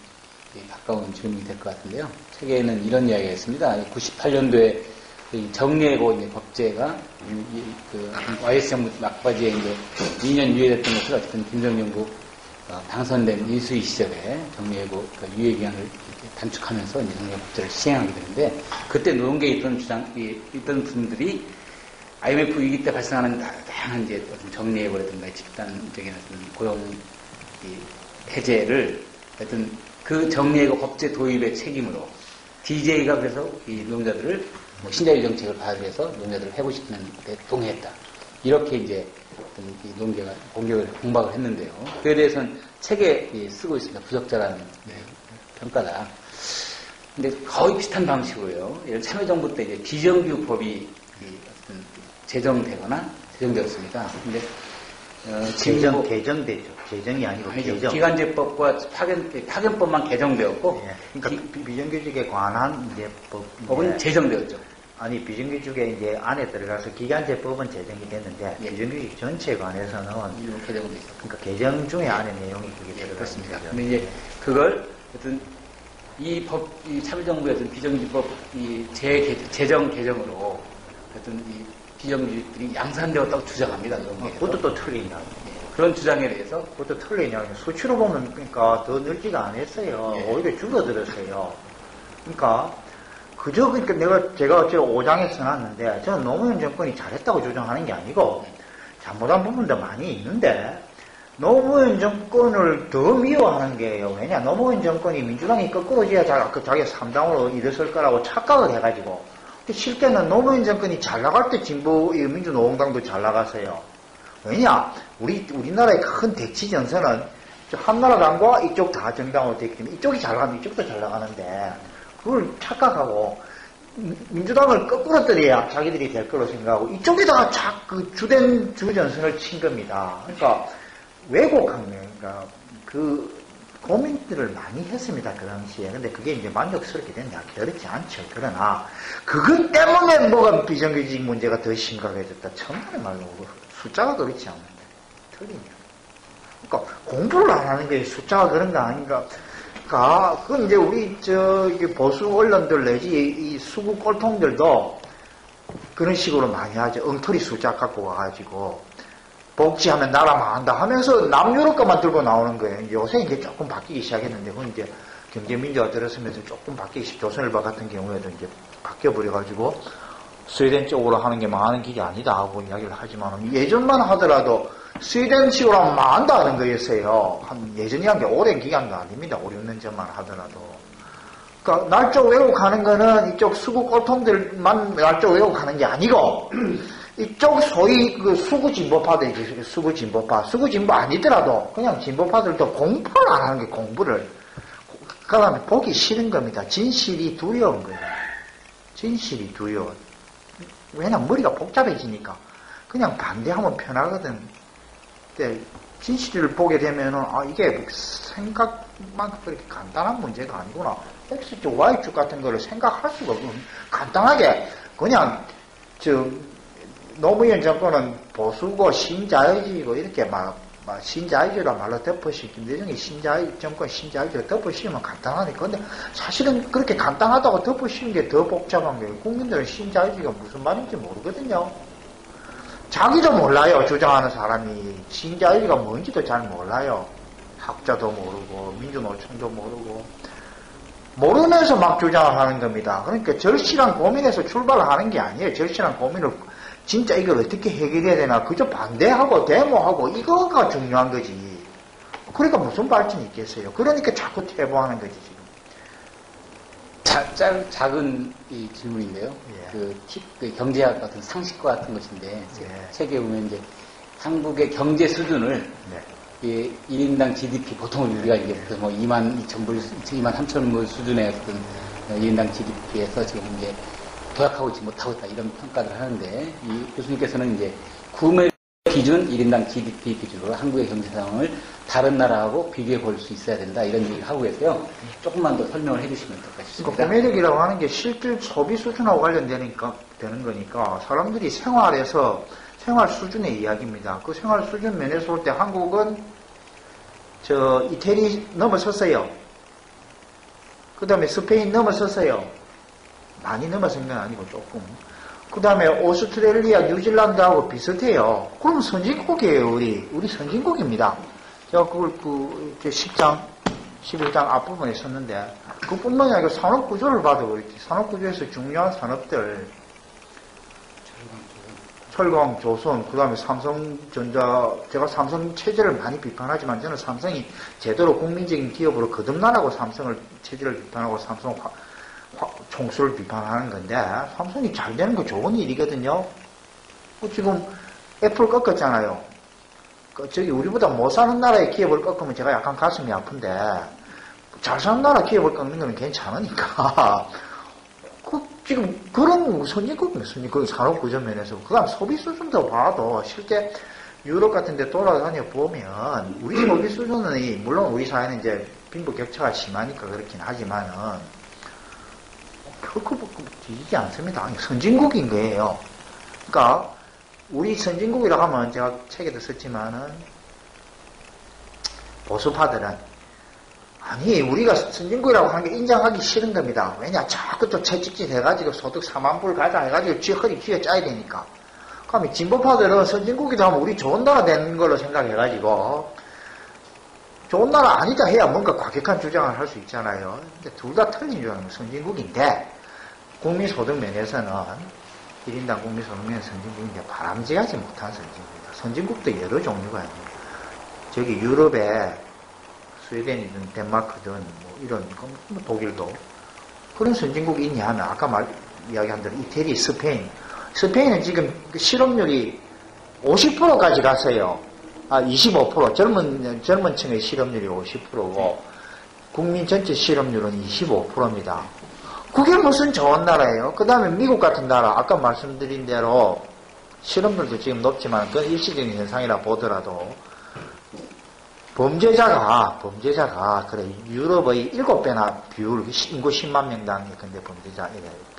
[SPEAKER 1] 가까운 질문이 될 것 같은데요. 체계에는 이런 이야기가 있습니다. 98년도에 정례고 이제 법제가 YS 정부 막바지에 이제 2년 유예됐던 것을 어쨌든 김정정부 당선된 인수위 시절에 정례고 유예기간을 단축하면서 이제 정례 법제를 시행하게 되는데 그때 노동계에 있던 분들이 IMF 위기 때 발생하는 다양한 이제 정리해버리든가 집단적인 어떤 고용 해제를 어떤 그 정리해고 법제 도입의 책임으로 DJ가 그래서 이 노동자들을 신자유주의 정책을 받아들여서 노동자들을 해고 싶은 데 동의했다. 이렇게 이제 어떤 이 노동계가 공박을 했는데요. 그에 대해서는 책에 쓰고 있습니다. 부적절한 평가다. 근데 거의 비슷한 방식으로요. 예를 참여정부 때 이제 비정규법이 제정되거나 제정되었습니다. 근데
[SPEAKER 2] 개정되죠. 제정이 아니고 개정.
[SPEAKER 1] 기간제법과 파견법만 개정되었고,
[SPEAKER 2] 예. 그러니까 비정규직에 관한 이제
[SPEAKER 1] 법은 제정되었죠.
[SPEAKER 2] 아니 비정규직에 이제 안에 들어가서 기간제법은 제정이 됐는데 비정규직 전체에 관해서는
[SPEAKER 1] 개정돼 있었고,
[SPEAKER 2] 그러니까 개정 중에 안에 내용이 그게
[SPEAKER 1] 그렇습니다.
[SPEAKER 2] 들어갔습니다.
[SPEAKER 1] 근데 이제 그걸 어떤 이 참여정부의 어떤 비정규직법 제정 개정으로 어떤 이 비정규직들이 양산되었다고 주장합니다.
[SPEAKER 2] 그것도 또 틀리냐.
[SPEAKER 1] 그런 주장에 대해서
[SPEAKER 2] 그것도 틀리냐. 수치로 보면 그러니까 더 늘지가 않았어요. 오히려 줄어들었어요. 그러니까 제가 어찌로 5장에 써놨는데 저는 노무현 정권이 잘했다고 주장하는 게 아니고 잘못한 부분도 많이 있는데 노무현 정권을 더 미워하는 게요. 왜냐 노무현 정권이 민주당이 거꾸로 지어야 자기가 3당으로 일었을 거라고 착각을 해가지고 실제는 노무현 정권이 잘 나갈 때 민주노동당도 잘 나갔어요. 왜냐? 우리나라의 큰 대치 전선은 한나라당과 이쪽 다 정당으로 되기 때문에 이쪽이 잘 나가면 이쪽도 잘 나가는데 그걸 착각하고 민주당을 거꾸로 때려야 자기들이 될 거로 생각하고 이쪽에다가 주된 주전선을 친 겁니다. 그러니까 왜곡합니다. 그 고민들을 많이 했습니다. 그 당시에. 근데 그게 이제 만족스럽게 됐냐? 그렇지 않죠. 그러나 그것 때문에 뭐가 비정규직 문제가 더 심각해졌다. 천만의 말로 숫자가 그렇지 않는데 틀리냐. 그러니까 공부를 안 하는 게 숫자가 그런 거 아닌가. 그건 이제 우리 보수 언론들 내지 이 수구 꼴통들도 그런 식으로 많이 하죠. 엉터리 숫자 갖고 와가지고 복지하면 나라 망한다 하면서 남유럽 것만 들고 나오는 거예요. 요새 이제 조금 바뀌기 시작했는데, 그건 이제 경제민주화 들었으면서 조금 바뀌기 조선일보 같은 경우에도 이제 바뀌어버려가지고, 스웨덴 쪽으로 하는 게 망하는 길이 아니다 하고 이야기를 하지만, 예전만 하더라도 스웨덴식으로 하면 망한다 하는 거였어요. 예전이란 게 오랜 기간도 아닙니다. 5, 6년 전만 하더라도. 그러니까 날조 왜곡하는 거는 이쪽 수구 꼴통들만 날조 왜곡하는 게 아니고, 이쪽 소위 수구 진보파들이지, 수구 진보 아니더라도 그냥 진보파들도 공부를 안 하는 게 공부를. 그 다음에 보기 싫은 겁니다. 진실이 두려운 거예요. 진실이 두려워. 왜냐면 머리가 복잡해지니까. 그냥 반대하면 편하거든. 근데 진실을 보게 되면은, 이게 생각만큼 그렇게 간단한 문제가 아니구나. X축, Y축 같은 거를 생각할 수가 없고, 간단하게 그냥 노무현 정권은 보수고 신자유주의고 이렇게 막 신자유주의란 말로 덮으시 김대중이 정권 신자유주의로 덮으시면 간단하니까. 근데 사실은 그렇게 간단하다고 덮으시는 게 더 복잡한 거예요. 국민들은 신자유주의가 무슨 말인지 모르거든요. 자기도 몰라요. 주장하는 사람이 신자유주의가 뭔지도 잘 몰라요. 학자도 모르고 민주노총도 모르고 모르면서 막 주장을 하는 겁니다. 그러니까 절실한 고민에서 출발을 하는 게 아니에요. 절실한 고민을 진짜 이걸 어떻게 해결해야 되나 그저 반대하고 데모하고 이거가 중요한 거지. 그러니까 무슨 발전이 있겠어요. 그러니까 자꾸 퇴보하는 거지 지금.
[SPEAKER 1] 작은 이 질문인데요.
[SPEAKER 2] 예.
[SPEAKER 1] 그 경제학 같은 상식과 같은 것인데
[SPEAKER 2] 예.
[SPEAKER 1] 책에 보면 이제 한국의 경제 수준을
[SPEAKER 2] 네.
[SPEAKER 1] 1인당 GDP 보통 우리가 이제 뭐 22,000불, 23,000불 수준의 어떤 1인당 GDP에서 지금 이제 도약하고 있지 못하고 있다 이런 평가를 하는데 이 교수님께서는 이제 구매 기준 1인당 GDP 기준으로 한국의 경제 상황을 다른 나라하고 비교해 볼 수 있어야 된다 이런 얘기를 하고 계세요. 조금만 더 설명을 해주시면 될 것 같습니다.
[SPEAKER 2] 그러니까 구매력이라고 하는 게 실질 소비 수준하고 관련되는 거니까 사람들이 생활 수준의 이야기입니다. 그 생활 수준 면에서 볼 때 한국은 이태리 넘어섰어요. 그 다음에 스페인 넘어섰어요. 많이 넘어선 건 아니고 조금. 그 다음에 오스트레일리아, 뉴질랜드하고 비슷해요. 그럼 선진국이에요, 우리 선진국입니다. 제가 그걸 10장, 11장 앞부분에 썼는데, 그뿐만이 아니라 산업구조를 봐도 그렇지. 산업구조에서 중요한 산업들, 철강, 조선, 그 다음에 삼성전자, 제가 삼성 체제를 많이 비판하지만 저는 삼성이 제대로 국민적인 기업으로 거듭나라고 삼성을 체제를 비판하고 삼성 총수를 비판하는 건데, 삼성이 잘 되는 거 좋은 일이거든요. 지금 애플 꺾었잖아요. 우리보다 못 사는 나라의 기업을 꺾으면 제가 약간 가슴이 아픈데, 잘 사는 나라 기업을 꺾는 거는 괜찮으니까. 지금 그런 선진국입니다. 그 산업구조 면에서. 그 다음 소비 수준도 봐도 실제 유럽 같은 데 돌아다녀 보면 우리 소비 수준은 물론 우리 사회는 이제 빈부 격차가 심하니까 그렇긴 하지만은 결코 뒤지지 않습니다. 선진국인 거예요. 그러니까 우리 선진국이라고 하면 제가 책에도 썼지만은 보수파들은 아니, 우리가 선진국이라고 하는 게 인정하기 싫은 겁니다. 왜냐, 자꾸 또 채찍질 해가지고 소득 4만 불 가자 해가지고 허리 쥐어 짜야 되니까. 그럼 진보파들은 선진국이다 하면 우리 좋은 나라 되는 걸로 생각해가지고, 좋은 나라 아니다 해야 뭔가 과격한 주장을 할 수 있잖아요. 근데 둘 다 틀린 주장은 선진국인데, 국민소득 면에서는, 1인당 국민소득 면에서 선진국인데, 바람직하지 못한 선진국입니다. 선진국도 여러 종류가 있습니다. 저기 유럽에, 스웨덴이든 덴마크든 뭐 이런 독일도 그런 선진국이 있냐 하면 아까 이야기한 대로 이태리, 스페인은 지금 실업률이 50%까지 갔어요. 25% 젊은 층의 실업률이 50%고 국민 전체 실업률은 25%입니다. 그게 무슨 좋은 나라예요? 그 다음에 미국 같은 나라 아까 말씀드린 대로 실업률도 지금 높지만 그건 일시적인 현상이라 보더라도 범죄자가 그래 유럽의 7배나 비율 인구 10만 명당 근데 범죄자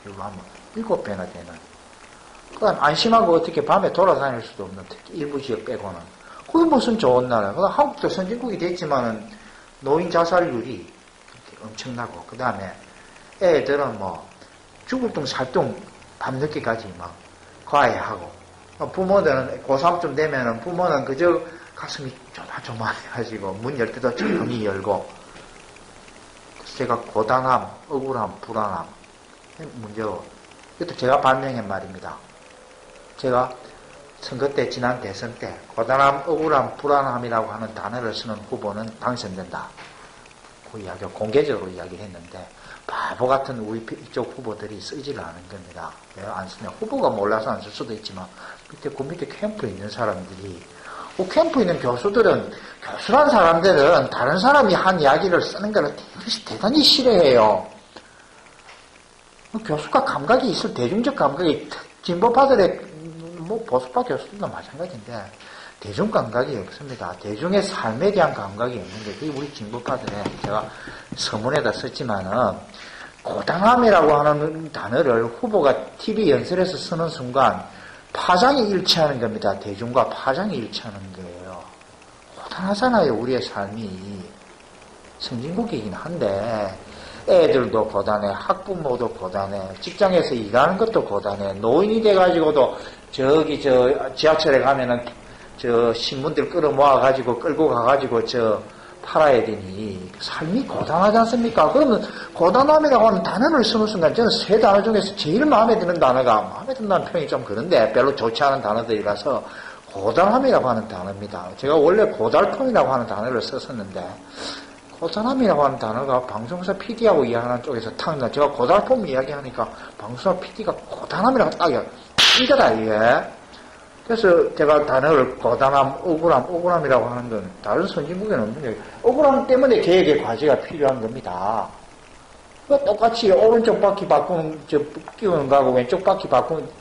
[SPEAKER 2] 비율로 하면 7배나 되는 그건 안심하고 어떻게 밤에 돌아다닐 수도 없는 특히 일부 지역 빼고는 그게 무슨 좋은 나라야. 한국도 선진국이 됐지만은 노인 자살률이 그렇게 엄청나고 그 다음에 애들은 뭐 죽을 둥 살둥 밤늦게까지 막 과외하고 부모들은 고3쯤 되면은 부모는 그저 가슴이 조마조마해가지고 문 열 때도 조용히 열고 제가 고단함, 억울함, 불안함 문제고 이것도 제가 발명한 말입니다. 제가 선거 때 지난 대선 때 고단함, 억울함, 불안함이라고 하는 단어를 쓰는 후보는 당선된다. 그 이야기를 공개적으로 이야기를 했는데 바보 같은 우리 이쪽 후보들이 쓰지를 않은 겁니다. 왜 안 쓰냐? 후보가 몰라서 안 쓸 수도 있지만 그 밑에 캠프에 있는 사람들이 그 캠프에 있는 교수란 사람들은 다른 사람이 한 이야기를 쓰는 걸 대단히 싫어해요. 교수가 감각이 있을 대중적 감각이 진보파들의 뭐 보수파 교수들도 마찬가지인데 대중 감각이 없습니다. 대중의 삶에 대한 감각이 없는데 그게 우리 진보파들의 제가 서문에다 썼지만은 고단함이라고 하는 단어를 후보가 TV 연설에서 쓰는 순간 파장이 일치하는 겁니다. 대중과 파장이 일치하는 거예요. 고단하잖아요, 우리의 삶이. 선진국이긴 한데 애들도 고단해, 학부모도 고단해, 직장에서 일하는 것도 고단해, 노인이 돼가지고도 저기 지하철에 가면은 신문들 끌고 가가지고 팔아야 되니 삶이 고단하지 않습니까? 그러면 고단함이라고 하는 단어를 쓰는 순간 저는 세 단어 중에서 제일 마음에 드는 단어가, 마음에 든다는 표현이 좀 그런데 별로 좋지 않은 단어들이라서 고단함이라고 하는 단어입니다. 제가 원래 고달픔이라고 하는 단어를 썼었는데 고단함이라고 하는 단어가 방송사 PD하고 이야기하는 쪽에서 탁나 제가 고달픔 이야기하니까 방송사 PD가 고단함이라고 딱 이거다 이게. 그래서 제가 단어를 고단함, 억울함이라고 하는 건 다른 선진국에는 없는 거예요. 억울함 때문에 개혁의 과제가 필요한 겁니다. 똑같이 오른쪽 바퀴 끼우는 거하고 왼쪽 바퀴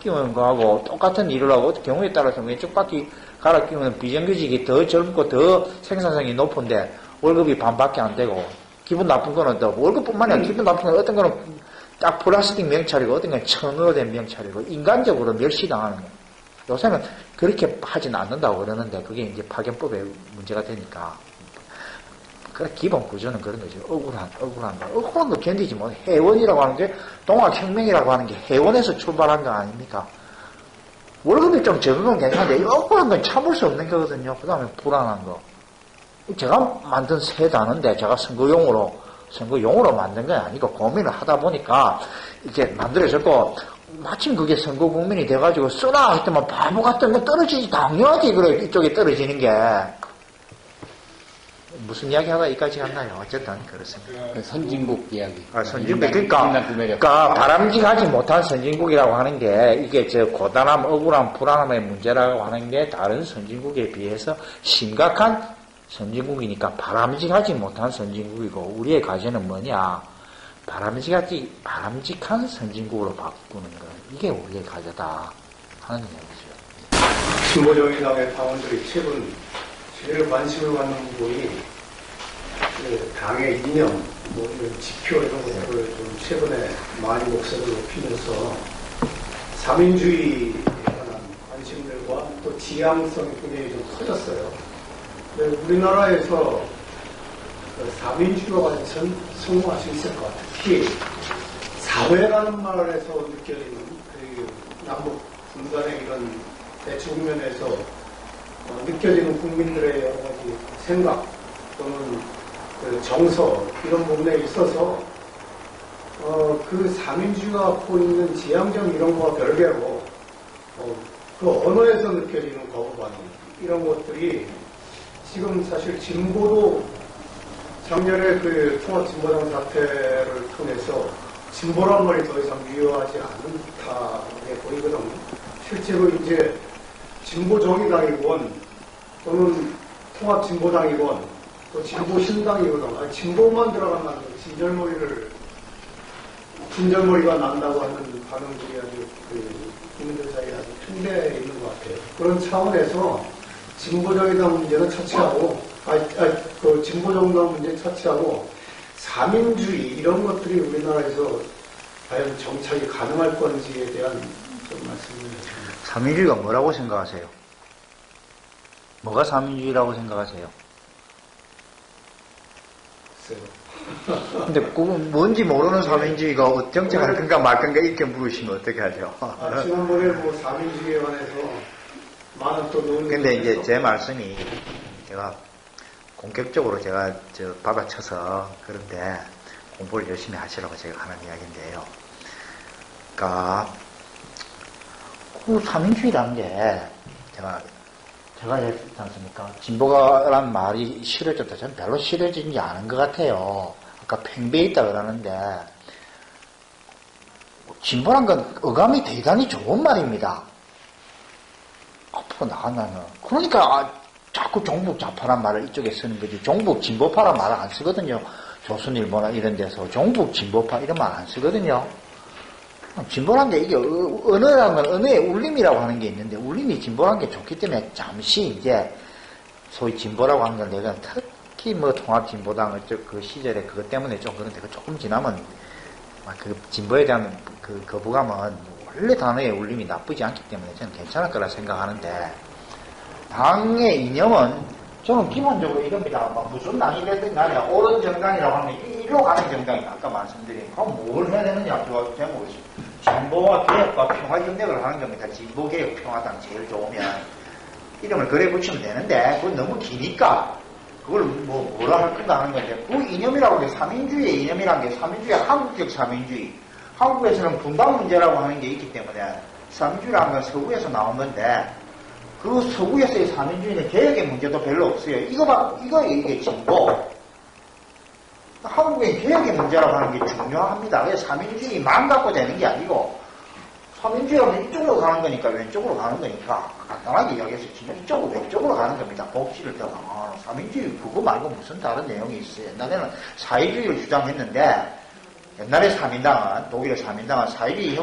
[SPEAKER 2] 끼우는 거하고 똑같은 일을 하고 경우에 따라서 왼쪽 바퀴 갈아 끼우는 비정규직이 더 젊고 더 생산성이 높은데 월급이 반밖에 안 되고 기분 나쁜 거는 또 월급뿐만 아니라 기분 나쁜 건 어떤 거는 딱 플라스틱 명찰이고 어떤 건 천으로 된 명찰이고 인간적으로 멸시당하는 거예요. 요새는 그렇게 하진 않는다고 그러는데 그게 이제 파견법의 문제가 되니까 그래 기본 구조는 그런 거죠. 억울한 거 견디지 못. 해원이라고 하는 게 동학혁명이라고 하는 게 해원에서 출발한 거 아닙니까? 월급이 좀 적은 건 괜찮은데 억울한 건 참을 수 없는 거거든요. 그 다음에 불안한 거. 제가 만든 세 단어인데 제가 선거용으로 만든 건 아니고 고민을 하다 보니까 이렇게 만들어졌고 마침 그게 선거 국민이 돼가지고 쓰라 했더만 바보 같은 거 떨어지지 당연하지. 그래 이쪽에 떨어지는 게 무슨 이야기 하다 여기까지 갔나요? 어쨌든 그렇습니다.
[SPEAKER 1] 선진국 이야기.
[SPEAKER 2] 선진국 그러니까 바람직하지 못한 선진국이라고 하는 게 이게 고단함, 억울함, 불안함의 문제라고 하는 게 다른 선진국에 비해서 심각한 선진국이니까 바람직하지 못한 선진국이고 우리의 과제는 뭐냐? 바람직한 선진국으로 바꾸는 것. 이게 우리의 과제다 하는 얘기죠.
[SPEAKER 3] 진보정의당의 당원들이 최근 제일 관심을 갖는 부분이 당의 이념, 이런 지표 이런 것들을 좀 최근에 많이 목소리를 높이면서 사민주의에 관한 관심들과 또 지향성이 굉장히 좀 커졌어요. 근데 우리나라에서 사민주의가 과연 성공할 수 있을 것 같아요. 특히 사회라는 말에서 느껴지는 그 남북 분단의 이런 대국면에서 느껴지는 국민들의 여러 가지 생각 또는 그 정서 이런 부분에 있어서 그 사민주의가 갖고 있는 지향적 이런 거와 별개로 그 언어에서 느껴지는 거부감 이런 것들이 지금 사실 진보도 작년에 그 통합진보당 사태를 통해서 진보란 말이 더 이상 유효하지 않은 듯하게 보이거든요. 실제로 이제 진보정의당이건 또는 통합진보당이건 또 진보신당이거든. 진보만 들어가면 안 되고 진절머리가 난다고 하는 반응들이 아주 국민들 사이에 아주 팽배해 있는 것 같아요. 그런 차원에서 진보정의당 문제는 차치하고 그 진보정당 문제 차치하고 사민주의 이런 것들이 우리나라에서 과연 정착이 가능할 건지에 대한 좀 말씀을 드립니다.
[SPEAKER 2] 사민주의가 뭐라고 생각하세요? 뭐가 사민주의라고 생각하세요? 근데 그건 뭔지 모르는 사민주의가 정책할 건가 말 건가 이렇게 물으시면 어떻게 하죠?
[SPEAKER 3] 지난번에 사민주의에 관해서 많은 또 논의.
[SPEAKER 2] 근데 이제 제 말씀이 제가 본격적으로 제가 받아쳐서 그런데 공부를 열심히 하시라고 제가 하는 이야기인데요. 그러니까 그 사민주의라는 게 제가 했지 않습니까? 진보가란 말이 싫어졌다. 저는 별로 싫어지지 않은 것 같아요. 아까 팽배해 있다 그러는데 진보란 건 어감이 대단히 좋은 말입니다. 앞으로 나간다면. 그러니까 자꾸 종북 좌파란 말을 이쪽에 쓰는 거지. 종북 진보파란 말을 안 쓰거든요. 조선일보나 이런 데서 종북 진보파 이런 말 안 쓰거든요. 진보란 게 이게 언어라는 건 언어의 울림이라고 하는 게 있는데 울림이 진보란 게 좋기 때문에 잠시 이제 소위 진보라고 하는 건 내가 특히 통합진보당 그 시절에 그것 때문에 좀 그런데 그 조금 지나면 그 진보에 대한 그 거부감은 원래 단어의 울림이 나쁘지 않기 때문에 저는 괜찮을 거라 생각하는데, 당의 이념은 저는 기본적으로 이겁니다. 뭐 무슨 당이 됐든 간에 옳은 정당이라고 하면 이리로 가는 정당이 아까 말씀드린, 그럼 뭘 해야 되느냐? 저 제목이 진보와 개혁과 평화 협력을 하는 겁니다. 진보 개혁 평화당 제일 좋으면 이름을 그래 붙이면 되는데, 그건 너무 기니까 그걸 뭐라 할 건가 하는 건데, 그 이념이라고 하는 게 삼인주의의 이념이라는 게 삼인주의, 한국적 삼인주의. 한국에서는 분단 문제라고 하는 게 있기 때문에 삼인주의라는 건 서구에서 나온 건데, 그 서구에서의 삼인주의는 개혁의 문제도 별로 없어요. 이게 진보. 한국의 개혁의 문제라고 하는 게 중요합니다. 그래서 삼인주의만 갖고 되는 게 아니고, 삼인주의라면 이쪽으로 가는 거니까, 왼쪽으로 가는 거니까, 간단하게 이야기해서 이쪽으로 왼쪽으로 가는 겁니다. 복지를 더 강화하는. 삼인주의 그거 말고 무슨 다른 내용이 있어요. 옛날에는 사회주의를 주장했는데, 옛날에 삼인당은, 독일의 삼인당은 사회주의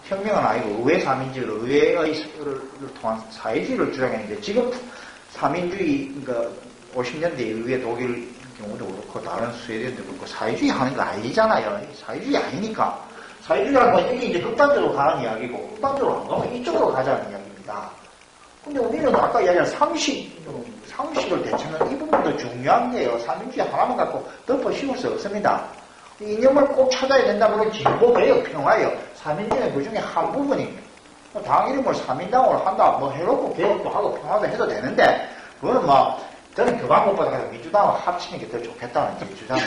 [SPEAKER 2] 혁명은 아니고 의회 삼인주의를, 의회를 통한 사회주의를 주장했는데, 지금 삼인주의, 그러니까 50년대 의회 독일 경우도 그렇고, 다른 스웨덴도 그렇고, 사회주의 하는 거 아니잖아요. 사회주의 아니니까. 사회주의라는 건 이게 이제 극단적으로 가는 이야기고, 극단적으로 안 가면 이쪽으로 가자는 이야기입니다. 근데 우리는 아까 이야기한 상식을 대체는 이 부분도 중요한데요. 삼인주의 하나만 갖고 덮어 씌울 수 없습니다. 이념을 꼭 찾아야 된다면 진보, 개혁, 평화예요. 삼인주의는 그 중에 한 부분입니다. 당 이름을 삼인당으로 한다, 뭐 해놓고 개혁도 하고 평화도 해도 되는데, 그거는 저는 그 방법보다 민주당을 합치는 게 더 좋겠다는 제 주장이,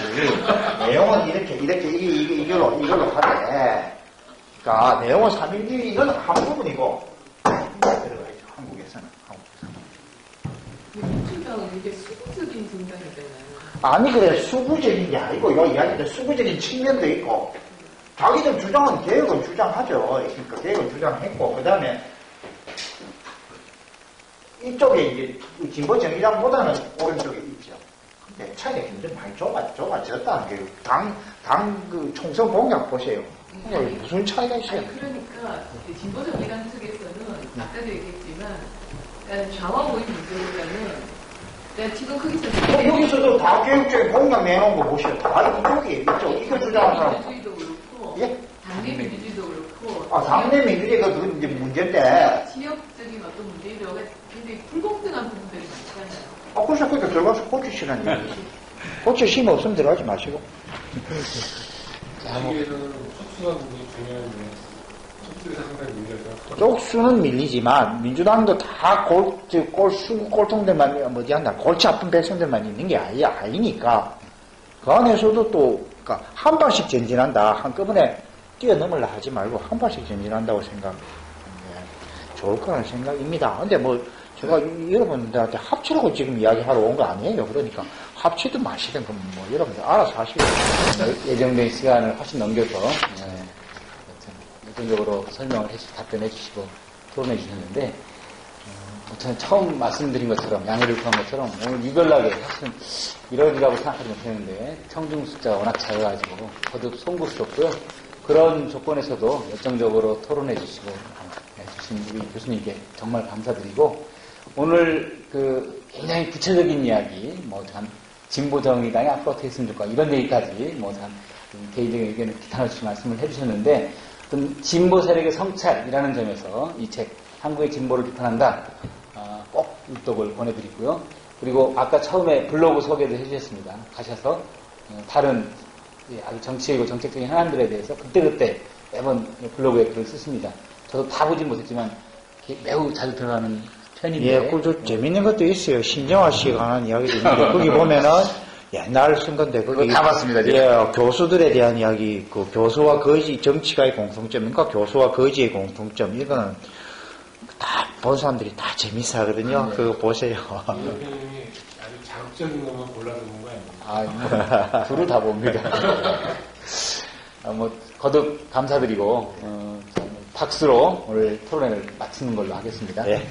[SPEAKER 2] 내용은 이걸로 하되, 그러니까 내용은 삼인주의, 이건 한 부분이고, 들어가야죠. 한국에서는.
[SPEAKER 6] 민주당은 이게 수구적인 정당이잖아요.
[SPEAKER 2] 아니, 그래. 수구적인 게 아니고, 요 이야기인데 수구적인 측면도 있고, 자기들 주장은 개혁은 주장하죠. 그러니까 개혁은 주장했고, 그 다음에, 이쪽에 이제 진보 정의당보다는 오른쪽에 있죠. 근데 차이가 굉장히 많이 좁아졌다는 게, 그 총선 공약 보세요. 무슨 차이가 있어요?
[SPEAKER 6] 아니, 그러니까 진보 정의당 측에서는 아까도 얘기했지만, 좌와 우의 문제보다는 지금 거기서
[SPEAKER 2] 여기서도 다 교육적인 공약 내놓은 거 보시죠. 다 이쪽이에요. 이거 주장하는 사람.
[SPEAKER 6] 민주주의도 그렇고,
[SPEAKER 2] 예?
[SPEAKER 6] 당내 민주주의도 그렇고,
[SPEAKER 2] 당내 민주주의가 그 이제 문제인데.
[SPEAKER 6] 지역적인 어떤 문제가 굉장히 불공정한 부분들이 많잖아요.
[SPEAKER 2] 그래서 그러니까 들어가서 고치시라는 얘기지. 고칠 힘 없으면 들어가지 마시고.
[SPEAKER 5] 한국에서는 촉수가 굉장히 중요한데, 촉수에서 항상 밀려서.
[SPEAKER 2] 쪽수는 밀리지만, 민주당도 다 꼴통들만, 골치 아픈 백성들만 있는 게 아니니까, 그 안에서도 또, 그러니까 한 발씩 전진한다. 한꺼번에 뛰어넘으려 하지 말고, 한 발씩 전진한다고 생각하면 좋을 거라는 생각입니다. 근데 제가 여러분들한테 합치라고 지금 이야기하러 온 거 아니에요. 그러니까 합치든 마시든 여러분들 알아서 하시고.
[SPEAKER 1] 예정된 시간을 훨씬 넘겨서 우선적으로 답변해 주시고 토론해 주셨는데, 저는 처음 말씀드린 것처럼, 양해를 구한 것처럼 오늘 유별나게 사실은 이러리라고 생각하지 못했는데 청중 숫자가 워낙 작아가지고 거듭 송구스럽고요. 그런 조건에서도 열정적으로 토론해 주시고 주신 우리 교수님께 정말 감사드리고, 오늘 굉장히 구체적인 이야기, 진보 정의당이 앞으로 어떻게 했으면 좋을까, 이런 얘기까지, 개인적인 의견을 기탄없이 말씀을 해주셨는데, 어떤 진보 세력의 성찰이라는 점에서 이 책, 한국의 진보를 비판한다, 꼭 일독을 보내드리고요. 그리고 아까 처음에 블로그 소개도 해주셨습니다. 가셔서 다른 아주 정치적이고 정책적인 현안들에 대해서 그때그때 매번 블로그에 글을 쓰십니다. 저도 다 보진 못했지만 매우 자주 들어가는 편인데.
[SPEAKER 2] 예, 그 재밌는 것도 있어요. 신정아 씨가 하는 이야기도 있는데, 거기 보면은 옛날 쓴 건데, 거기.
[SPEAKER 1] 다 봤습니다, 지금.
[SPEAKER 2] 예, 교수들에 대한 이야기 있고, 교수와 거지, 정치가의 공통점인가, 교수와 거지의 공통점, 이거는 다 본 사람들이 다 재밌어 하거든요. 그거 보세요.
[SPEAKER 5] 선생님이 아주 자극적인 것만 골라서 본 거 아니에요?
[SPEAKER 1] 둘을 다 봅니다. 거듭 감사드리고, 박수로 오늘 토론회를 마치는 걸로 하겠습니다.
[SPEAKER 2] 예.
[SPEAKER 1] 네.